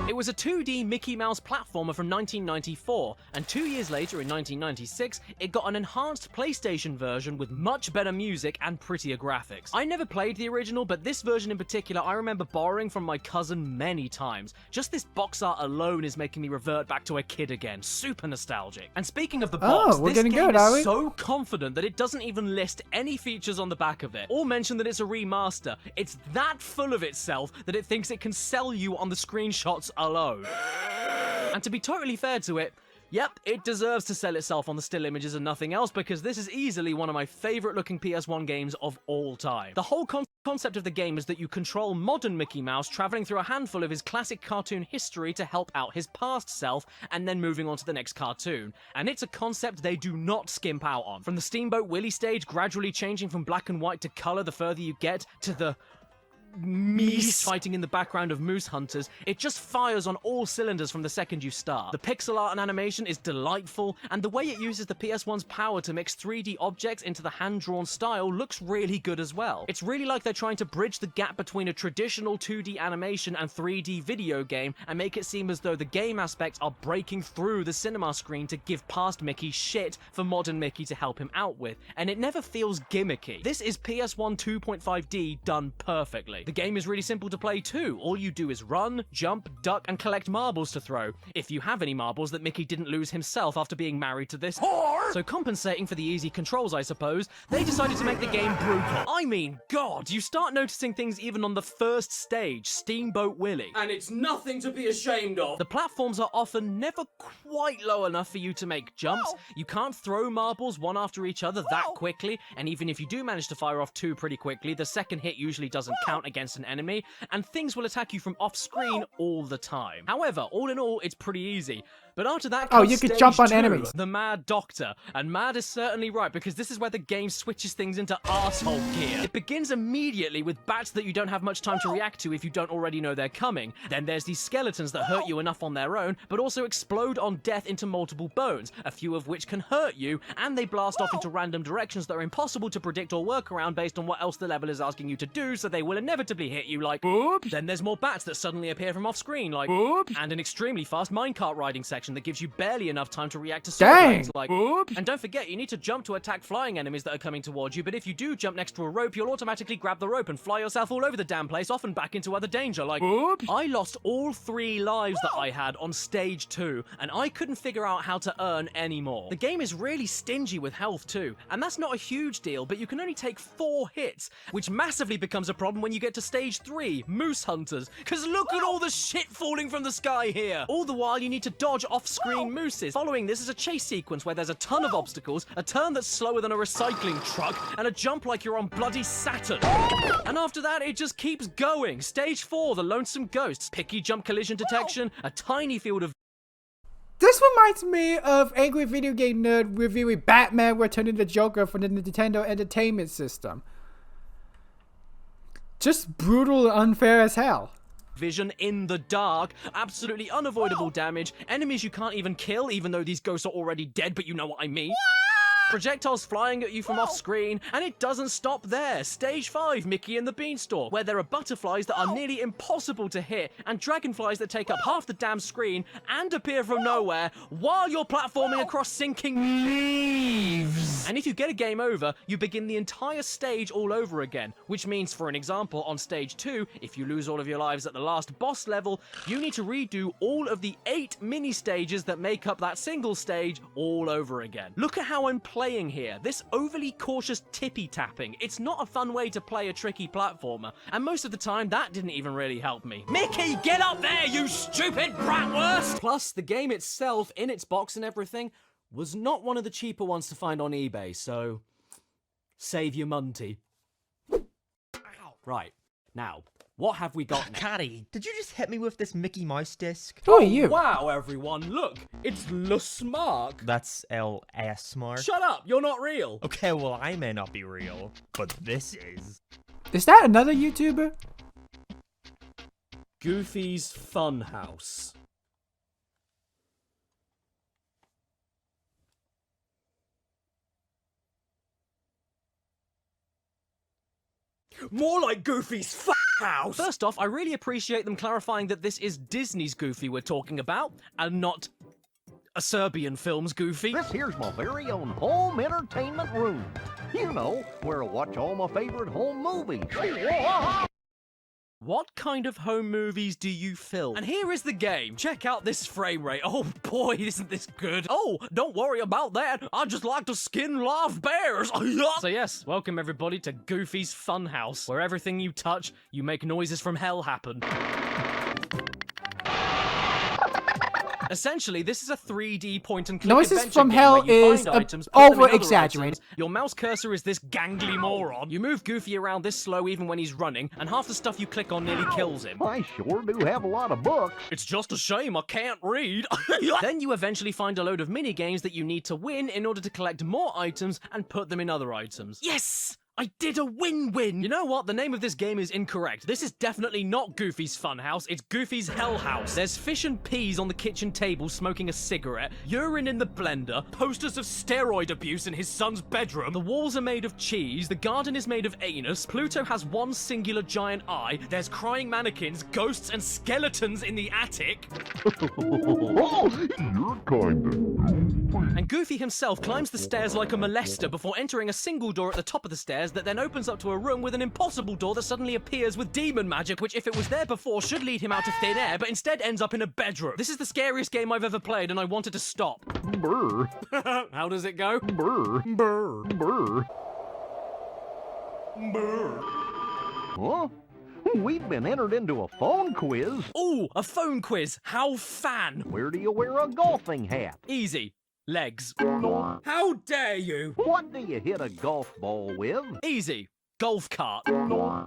It was a 2D Mickey Mouse platformer from 1994, and 2 years later in 1996, it got an enhanced PlayStation version with much better music and prettier graphics. I never played the original, but this version in particular I remember borrowing from my cousin many times. Just this box art alone is making me revert back to a kid again. Super nostalgic. And speaking of the box, this game is so confident that it doesn't even list any features on the back of it, or mention that it's a remaster. It's that full of itself that it thinks it can sell you on the screenshots alone. And to be totally fair to it, yep, it deserves to sell itself on the still images and nothing else, because this is easily one of my favourite looking PS1 games of all time. The whole concept of the game is that you control modern Mickey Mouse travelling through a handful of his classic cartoon history to help out his past self, and then moving on to the next cartoon. And it's a concept they do not skimp out on. From the Steamboat Willie stage gradually changing from black and white to colour the further you get, to the Meese fighting in the background of moose hunters, it just fires on all cylinders from the second you start. The pixel art and animation is delightful, and the way it uses the PS1's power to mix 3D objects into the hand-drawn style looks really good as well. It's really like they're trying to bridge the gap between a traditional 2D animation and 3D video game and make it seem as though the game aspects are breaking through the cinema screen to give past Mickey shit for modern Mickey to help him out with, and it never feels gimmicky. This is PS1 2.5D done perfectly. actually. The game is really simple to play too. All you do is run, jump, duck, and collect marbles to throw. If you have any marbles that Mickey didn't lose himself after being married to this whore. So compensating for the easy controls, I suppose, they decided to make the game brutal. I mean, God, you start noticing things even on the first stage, Steamboat Willie. And it's nothing to be ashamed of. The platforms are often never quite low enough for you to make jumps. You can't throw marbles one after each other that quickly, and even if you do manage to fire off two pretty quickly, the second hit usually doesn't count against an enemy, and things will attack you from off-screen all the time. However, all in all, it's pretty easy. But after that comes you could stage jump on 2, enemies. the Mad Doctor. And mad is certainly right, because this is where the game switches things into arsehole gear. It begins immediately with bats that you don't have much time to react to if you don't already know they're coming. Then there's these skeletons that hurt you enough on their own, but also explode on death into multiple bones, a few of which can hurt you, and they blast off into random directions that are impossible to predict or work around based on what else the level is asking you to do, so they will inevitably hit you like boobs. Then there's more bats that suddenly appear from off-screen like boobs, and an extremely fast minecart riding section that gives you barely enough time to react to things like boobs. And don't forget, you need to jump to attack flying enemies that are coming towards you, but if you do jump next to a rope, you'll automatically grab the rope and fly yourself all over the damn place, often back into other danger like boobs. I lost all 3 lives that I had on stage 2, and I couldn't figure out how to earn any more. The game is really stingy with health too, and that's not a huge deal, but you can only take 4 hits, which massively becomes a problem when you get to stage 3, Moose Hunters, because look at all the shit falling from the sky here. All the while you need to dodge off-screen mooses. Following this is a chase sequence where there's a ton of obstacles, a turn that's slower than a recycling truck, and a jump like you're on bloody Saturn. And after that, it just keeps going. Stage 4, the Lonesome Ghosts, picky jump collision detection, a tiny field of... This reminds me of Angry Video Game Nerd reviewing Batman Returning the Joker for the Nintendo Entertainment System. Just brutal and unfair as hell. Vision in the dark, absolutely unavoidable damage, enemies you can't even kill even though these ghosts are already dead, but you know what I mean. Projectiles flying at you from off screen, and it doesn't stop there. Stage 5, Mickey and the Beanstalk, where there are butterflies that are nearly impossible to hit, and dragonflies that take up half the damn screen and appear from nowhere while you're platforming across sinking leaves. And if you get a game over, you begin the entire stage all over again, which means, for an example, on stage 2, if you lose all of your lives at the last boss level, you need to redo all of the 8 mini stages that make up that single stage all over again. Look at how I'm playing here. This overly cautious tippy-tapping. It's not a fun way to play a tricky platformer, and most of the time that didn't even really help me. Mickey, get up there, you stupid bratwurst! Plus, the game itself, in its box and everything, was not one of the cheaper ones to find on eBay, so save your munty. Right, now, what have we got now? Caddy, did you just hit me with this Mickey Mouse disc? Who are you? Wow, everyone, look, it's Le Smart. That's L.S. Smart. Shut up, you're not real. Okay, well, I may not be real, but this is. Is that another YouTuber? Goofy's Funhouse. More like Goofy's house. First off, I really appreciate them clarifying that this is Disney's Goofy we're talking about, and not a Serbian film's Goofy. This here's my very own home entertainment room. You know, where I watch all my favorite home movies. What kind of home movies do you film? And here is the game. Check out this frame rate. Oh boy, isn't this good. Oh, don't worry about that. I just like to skin live bears. So yes, welcome everybody to Goofy's Funhouse, where everything you touch, you make noises from hell happen. Essentially, this is a 3D point-and-click Noises adventure from game hell where you is find items, put them in other over-exaggerated. items. Your mouse cursor is this gangly moron. You move Goofy around this slow even when he's running, and half the stuff you click on nearly kills him. I sure do have a lot of books. It's just a shame I can't read. Then you eventually find a load of mini-games that you need to win in order to collect more items and put them in other items. Yes! I did a win-win! You know what? The name of this game is incorrect. This is definitely not Goofy's Funhouse, it's Goofy's Hell House. There's fish and peas on the kitchen table smoking a cigarette, urine in the blender, posters of steroid abuse in his son's bedroom, the walls are made of cheese, the garden is made of anus, Pluto has one singular giant eye, there's crying mannequins, ghosts, and skeletons in the attic. You're kinda. And Goofy himself climbs the stairs like a molester before entering a single door at the top of the stairs stairs that then opens up to a room with an impossible door that suddenly appears with demon magic, which if it was there before should lead him out of thin air, but instead ends up in a bedroom. This is the scariest game I've ever played, and I wanted to stop. Brr. How does it go? Brr. Brr. Brr. Brr. Huh? We've been entered into a phone quiz. Ooh, a phone quiz. How fan. Where do you wear a golfing hat? Easy. Legs. How dare you? What do you hit a golf ball with? Easy. Golf cart.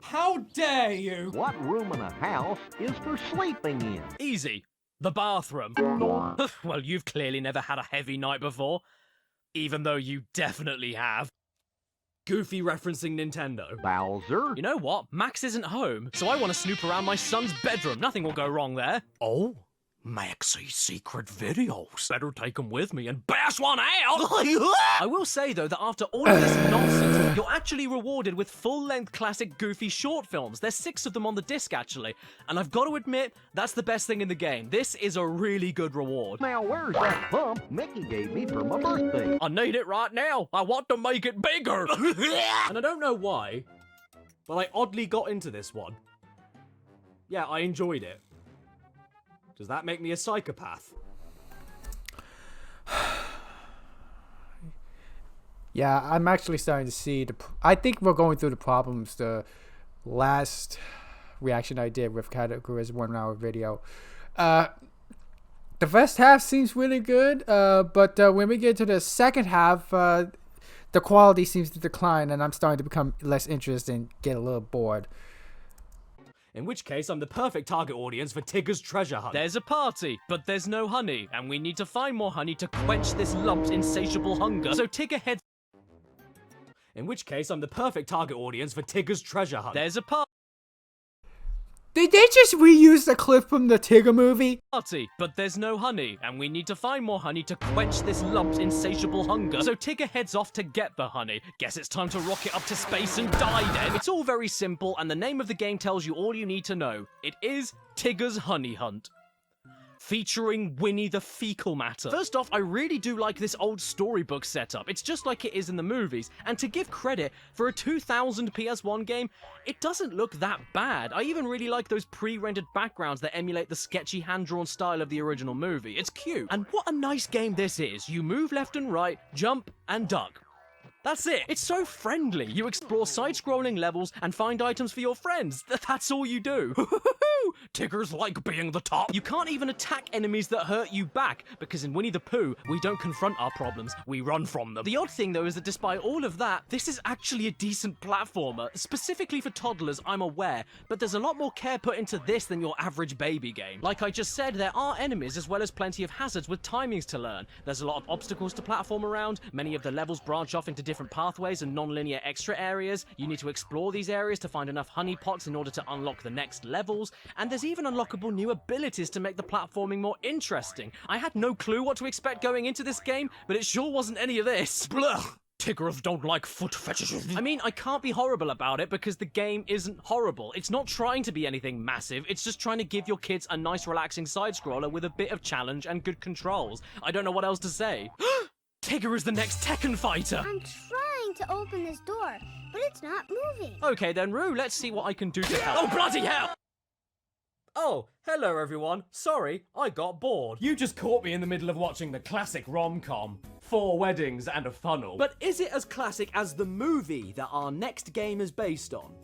How dare you? What room in a house is for sleeping in? Easy. The bathroom. Well, you've clearly never had a heavy night before. Even though you definitely have. Goofy referencing Nintendo. Bowser? You know what? Max isn't home, so I want to snoop around my son's bedroom. Nothing will go wrong there. Oh, Maxie's secret videos. Better take them with me and bash one out! I will say, though, that after all of this nonsense, you're actually rewarded with full-length classic Goofy short films. There's 6 of them on the disc, actually. And I've got to admit, that's the best thing in the game. This is a really good reward. Now, where's that bump Mickey gave me for my birthday? I need it right now. I want to make it bigger. And I don't know why, but I oddly got into this one. Yeah, I enjoyed it. Does that make me a psychopath? Yeah, I'm actually starting to see I think we're going through the problems. The last reaction I did with categories 1 hour video. The first half seems really good, but when we get to the second half, the quality seems to decline, and I'm starting to become less interested and get a little bored. In which case, I'm the perfect target audience for Tigger's treasure hunt. There's a party, but there's no honey, and we need to find more honey to quench this lump's insatiable hunger. So Tigger heads... In which case, I'm the perfect target audience for Tigger's treasure hunt. There's a party. Did they just reuse the clip from the Tigger movie? But there's no honey, and we need to find more honey to quench this lump's insatiable hunger. So Tigger heads off to get the honey. Guess it's time to rocket up to space and die then. It's all very simple, and the name of the game tells you all you need to know. It is Tigger's Honey Hunt. Featuring Winnie the Fecal Matter. First off, I really do like this old storybook setup. It's just like it is in the movies, and to give credit, for a 2000 PS1 game, it doesn't look that bad. I even really like those pre-rendered backgrounds that emulate the sketchy hand-drawn style of the original movie. It's cute. And what a nice game this is. You move left and right, jump, and duck. That's it. It's so friendly. You explore side-scrolling levels and find items for your friends. That's all you do. Tiggers like being the top. You can't even attack enemies that hurt you back, because in Winnie the Pooh, we don't confront our problems, we run from them. The odd thing, though, is that despite all of that, this is actually a decent platformer. Specifically for toddlers, I'm aware, but there's a lot more care put into this than your average baby game. Like I just said, there are enemies as well as plenty of hazards with timings to learn. There's a lot of obstacles to platform around. Many of the levels branch off into different pathways and non-linear extra areas. You need to explore these areas to find enough honey pots in order to unlock the next levels, and there's even unlockable new abilities to make the platforming more interesting. I had no clue what to expect going into this game, but it sure wasn't any of this. Blah! Tiggers don't like foot fetishes. I mean, I can't be horrible about it because the game isn't horrible. It's not trying to be anything massive, it's just trying to give your kids a nice relaxing side-scroller with a bit of challenge and good controls. I don't know what else to say. Tigger is the next Tekken fighter! I'm trying to open this door, but it's not moving. Okay then, Roo, let's see what I can do to help. Oh, bloody hell! Oh, hello everyone. Sorry, I got bored. You just caught me in the middle of watching the classic rom-com. 4 weddings and a funnel. But is it as classic as the movie that our next game is based on?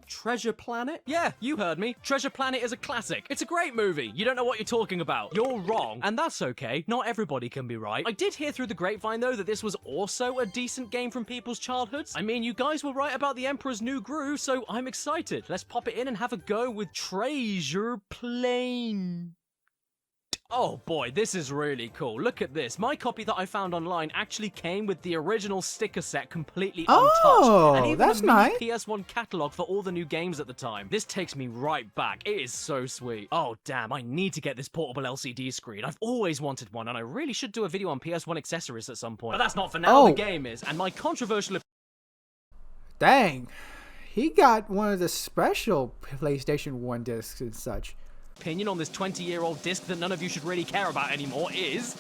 Treasure Planet? Yeah, you heard me. Treasure Planet is a classic. It's a great movie. You don't know what you're talking about. You're wrong. And that's okay. Not everybody can be right. I did hear through the grapevine, though, that this was also a decent game from people's childhoods. I mean, you guys were right about the Emperor's New Groove, so I'm excited. Let's pop it in and have a go with Treasure Planet. Oh boy, this is really cool. Look at this. My copy that I found online actually came with the original sticker set completely untouched. And even that's a mini nice. PS1 catalog for all the new games at the time. This takes me right back. It is so sweet. Oh damn, I need to get this portable LCD screen. I've always wanted one, and I really should do a video on PS1 accessories at some point. But that's not for now. The game is. And my controversial... Dang. He got one of the special PlayStation 1 discs and such. Opinion on this 20-year-old disc that none of you should really care about anymore is...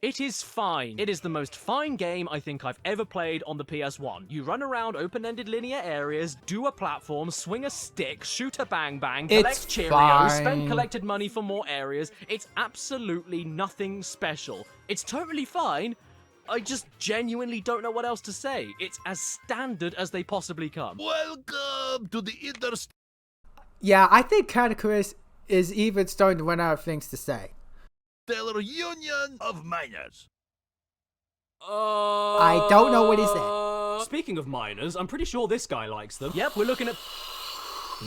It is fine. It is the most fine game I think I've ever played on the PS1. You run around open-ended linear areas, do a platform, swing a stick, shoot a bang-bang, collect Cheerios, spend collected money for more areas. It's absolutely nothing special. It's totally fine. I just genuinely don't know what else to say. It's as standard as they possibly come. Welcome to the Yeah, I think Chris is even starting to run out of things to say. Interstellar Union of Miners. I don't know what he said. Speaking of miners, I'm pretty sure this guy likes them. Yep, we're looking at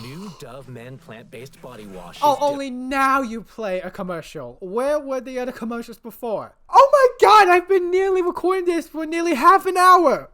New Dove Men plant-based body wash. Oh, only now you play a commercial. Where were the other commercials before? Oh my god, I've been nearly recording this for nearly half an hour.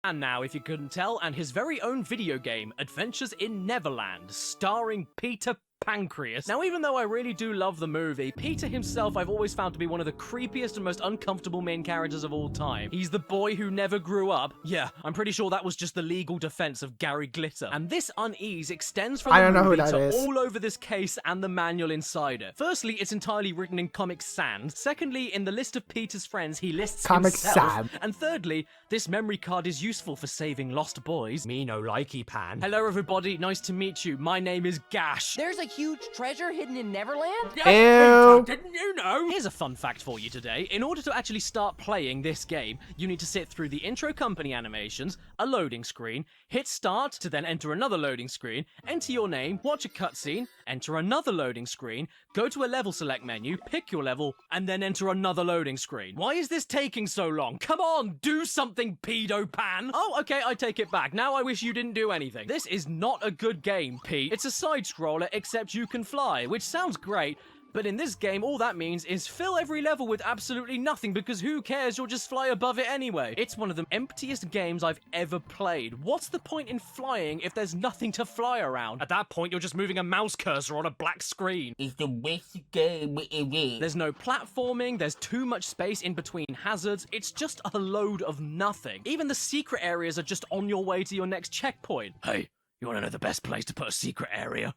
And now, if you couldn't tell, and his very own video game, Adventures in Neverland, starring Peter Pancreas. Now, even though I really do love the movie, Peter himself I've always found to be one of the creepiest and most uncomfortable main characters of all time. He's the boy who never grew up. Yeah, I'm pretty sure that was just the legal defense of Gary Glitter. And this unease extends from the movie to all over this case and the manual inside it. Firstly, it's entirely written in Comic Sans. Secondly, in the list of Peter's friends, he lists Comic himself. Sans. And thirdly, this memory card is useful for saving lost boys. Me no likey pan. Hello everybody, nice to meet you. My name is Gash. There's a huge treasure hidden in Neverland? Ew. Didn't you know? Here's a fun fact for you today. In order to actually start playing this game, you need to sit through the intro company animations, a loading screen, hit start to then enter another loading screen, enter your name, watch a cutscene, enter another loading screen, go to a level select menu, pick your level, and then enter another loading screen. Why is this taking so long? Come on, do something, pedo pan! Oh, okay, I take it back. Now I wish you didn't do anything. This is not a good game, Pete. It's a side-scroller, except you can fly, which sounds great, but in this game, all that means is fill every level with absolutely nothing, because who cares, you'll just fly above it anyway. It's one of the emptiest games I've ever played. What's the point in flying if there's nothing to fly around? At that point, you're just moving a mouse cursor on a black screen. It's the best game ever. There's no platforming, there's too much space in between hazards, it's just a load of nothing. Even the secret areas are just on your way to your next checkpoint. Hey, you wanna know the best place to put a secret area?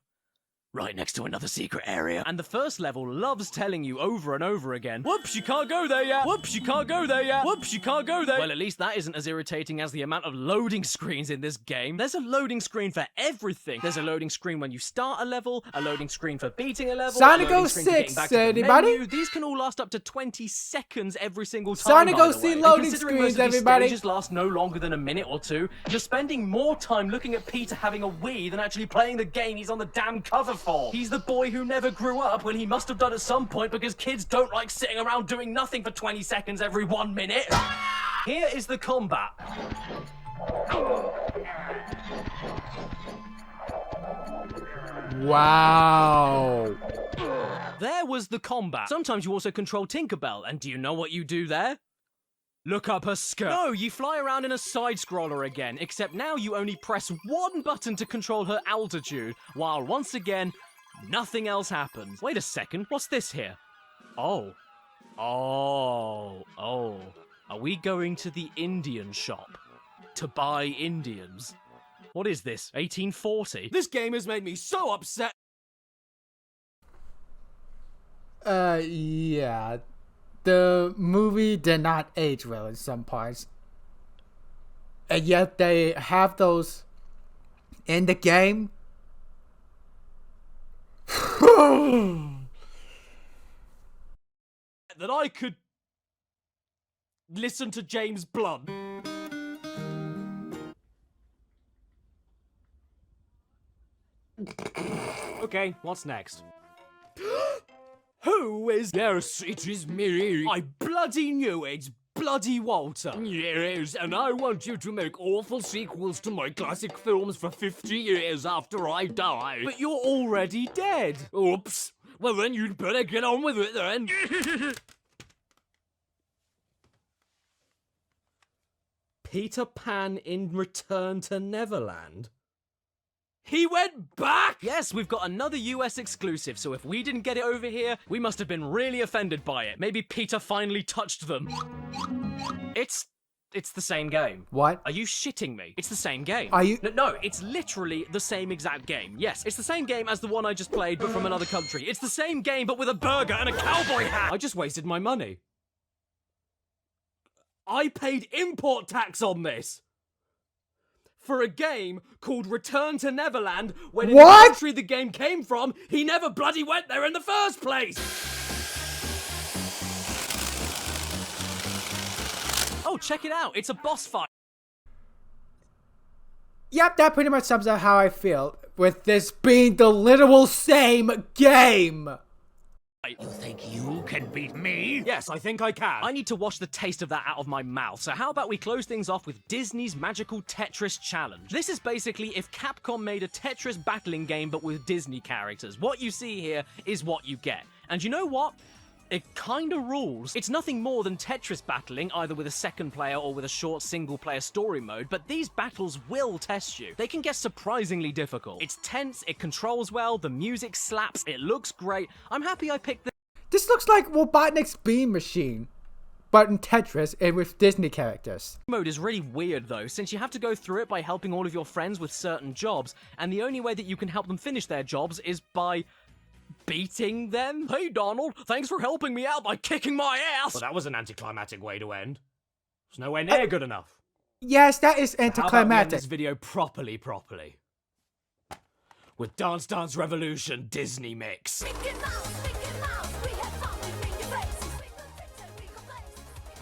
Right next to another secret area. And the first level loves telling you over and over again, whoops, you can't go there yet. Whoops, you can't go there yet. Whoops, you can't go there. Well, at least that isn't as irritating as the amount of loading screens in this game. There's a loading screen for everything. There's a loading screen when you start a level, a loading screen for beating a level, Sonic a loading screen for getting 06, back to the anybody? menu. These can all last up to 20 seconds every single time, Sonic by the 06 way. And loading considering screens, most of these everybody. stages last no longer than a minute or two, you're spending more time looking at Peter having a Wii than actually playing the game he's on the damn cover for. He's the boy who never grew up, when he must have done at some point, because kids don't like sitting around doing nothing for 20 seconds every 1 minute. Here is the combat. Wow. There was the combat. Sometimes you also control Tinkerbell, and do you know what you do there? Look up her skirt. No, you fly around in a side-scroller again, except now you only press one button to control her altitude, while once again, nothing else happens. Wait a second, what's this here? Oh. Are we going to the Indian shop to buy Indians? What is this, 1840? This game has made me so upset. Yeah. The movie did not age well in some parts. And yet they have those in the game. That I could listen to James Blunt. Okay, what's next? Who is... Yes, it is me. I bloody knew it's bloody Walter. Yes, and I want you to make awful sequels to my classic films for 50 years after I die. But you're already dead. Oops. Well then you'd better get on with it then. Peter Pan in Return to Neverland? He went back? Yes, we've got another US exclusive, so if we didn't get it over here, we must have been really offended by it. Maybe Peter finally touched them. It's the same game. What? Are you shitting me? It's the same game. Are you... No, it's literally the same exact game. Yes, it's the same game as the one I just played, but from another country. It's the same game, but with a burger and a cowboy hat. I just wasted my money. I paid import tax on this! For a game called Return to Neverland, when in the country the game came from, he never bloody went there in the first place! Oh, check it out, it's a boss fight. Yep, that pretty much sums up how I feel with this being the literal same game. You think you can beat me? Yes, I think I can. I need to wash the taste of that out of my mouth, so how about we close things off with Disney's Magical Tetris Challenge. This is basically if Capcom made a Tetris battling game but with Disney characters. What you see here is what you get. And you know what? It kinda rules. It's nothing more than Tetris battling, either with a second player or with a short single-player story mode, but these battles will test you. They can get surprisingly difficult. It's tense, it controls well, the music slaps, it looks great. I'm happy I picked this. This looks like Robotnik's Beam Machine, but in Tetris and with Disney characters. Mode is really weird though, since you have to go through it by helping all of your friends with certain jobs, and the only way that you can help them finish their jobs is by beating them? Hey Donald, thanks for helping me out by kicking my ass! Well, that was an anticlimactic way to end. It's nowhere near good enough. Yes, that is How about we end anticlimactic. this video properly? With Dance Dance Revolution Disney Mix.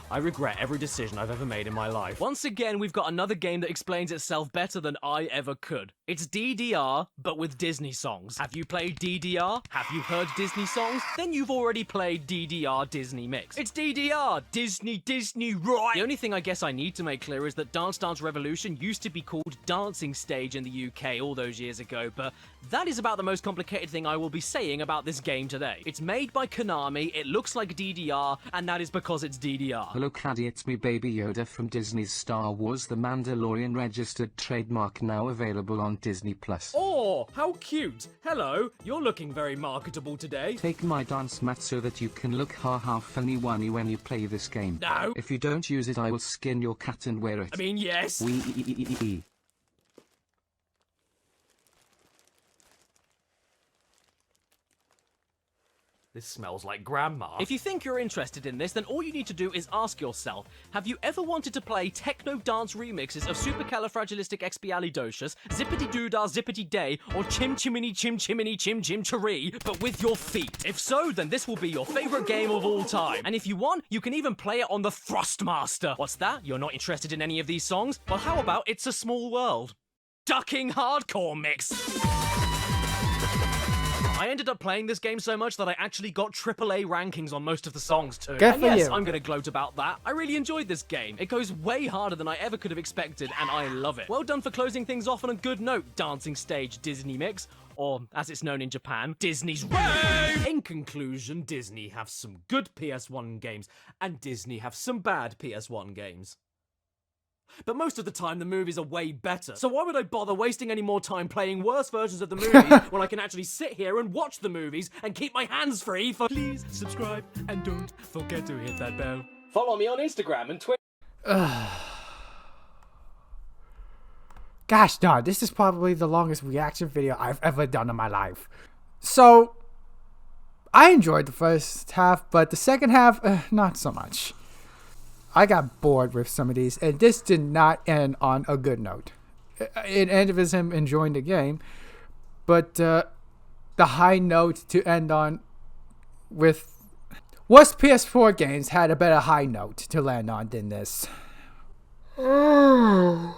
I regret every decision I've ever made in my life. Once again, we've got another game that explains itself better than I ever could. It's DDR, but with Disney songs. Have you played DDR? Have you heard Disney songs? Then you've already played DDR Disney Mix. It's DDR, Disney, right? The only thing I guess I need to make clear is that Dance Dance Revolution used to be called Dancing Stage in the UK all those years ago, but that is about the most complicated thing I will be saying about this game today. It's made by Konami, it looks like DDR, and that is because it's DDR. Hello Caddy, it's me Baby Yoda from Disney's Star Wars The Mandalorian registered trademark, now available on Disney+. Oh, how cute! Hello, you're looking very marketable today. Take my dance mat so that you can look ha funny wunny when you play this game. No. If you don't use it I will skin your cat and wear it. I mean, yes. This smells like grandma. If you think you're interested in this, then all you need to do is ask yourself, have you ever wanted to play techno dance remixes of Supercalifragilisticexpialidocious, Zippity-Doo-Dah Zippity-Day, or Chim Chimini Chim Chimini Chim Chim Chiree, but with your feet? If so, then this will be your favorite game of all time. And if you want, you can even play it on the Thrustmaster. What's that? You're not interested in any of these songs? Well, how about It's a Small World? Ducking Hardcore Mix. I ended up playing this game so much that I actually got AAA rankings on most of the songs too. Good and for yes, you. I'm gonna gloat about that. I really enjoyed this game. It goes way harder than I ever could have expected, and I love it. Well done for closing things off on a good note, Dancing Stage Disney Mix. Or, as it's known in Japan, Disney's Rave! In conclusion, Disney have some good PS1 games, and Disney have some bad PS1 games. But most of the time, the movies are way better. So why would I bother wasting any more time playing worse versions of the movies when I can actually sit here and watch the movies and keep my hands free for— Please subscribe and don't forget to hit that bell. Follow me on Instagram and Twitter. Gosh darn, this is probably the longest reaction video I've ever done in my life. So, I enjoyed the first half, but the second half, not so much. I got bored with some of these, and this did not end on a good note. It ended with him enjoying the game, but the high note to end on with... Worst PS4 games had a better high note to land on than this. I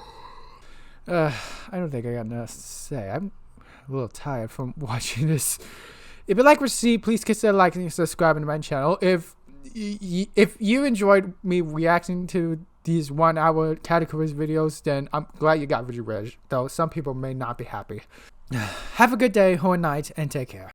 don't think I got enough to say. I'm a little tired from watching this. If you like what you see, please consider liking and subscribing to my channel. If you enjoyed me reacting to these 1 hour categories videos, then I'm glad you got what you read, though some people may not be happy. Have a good day or night and take care.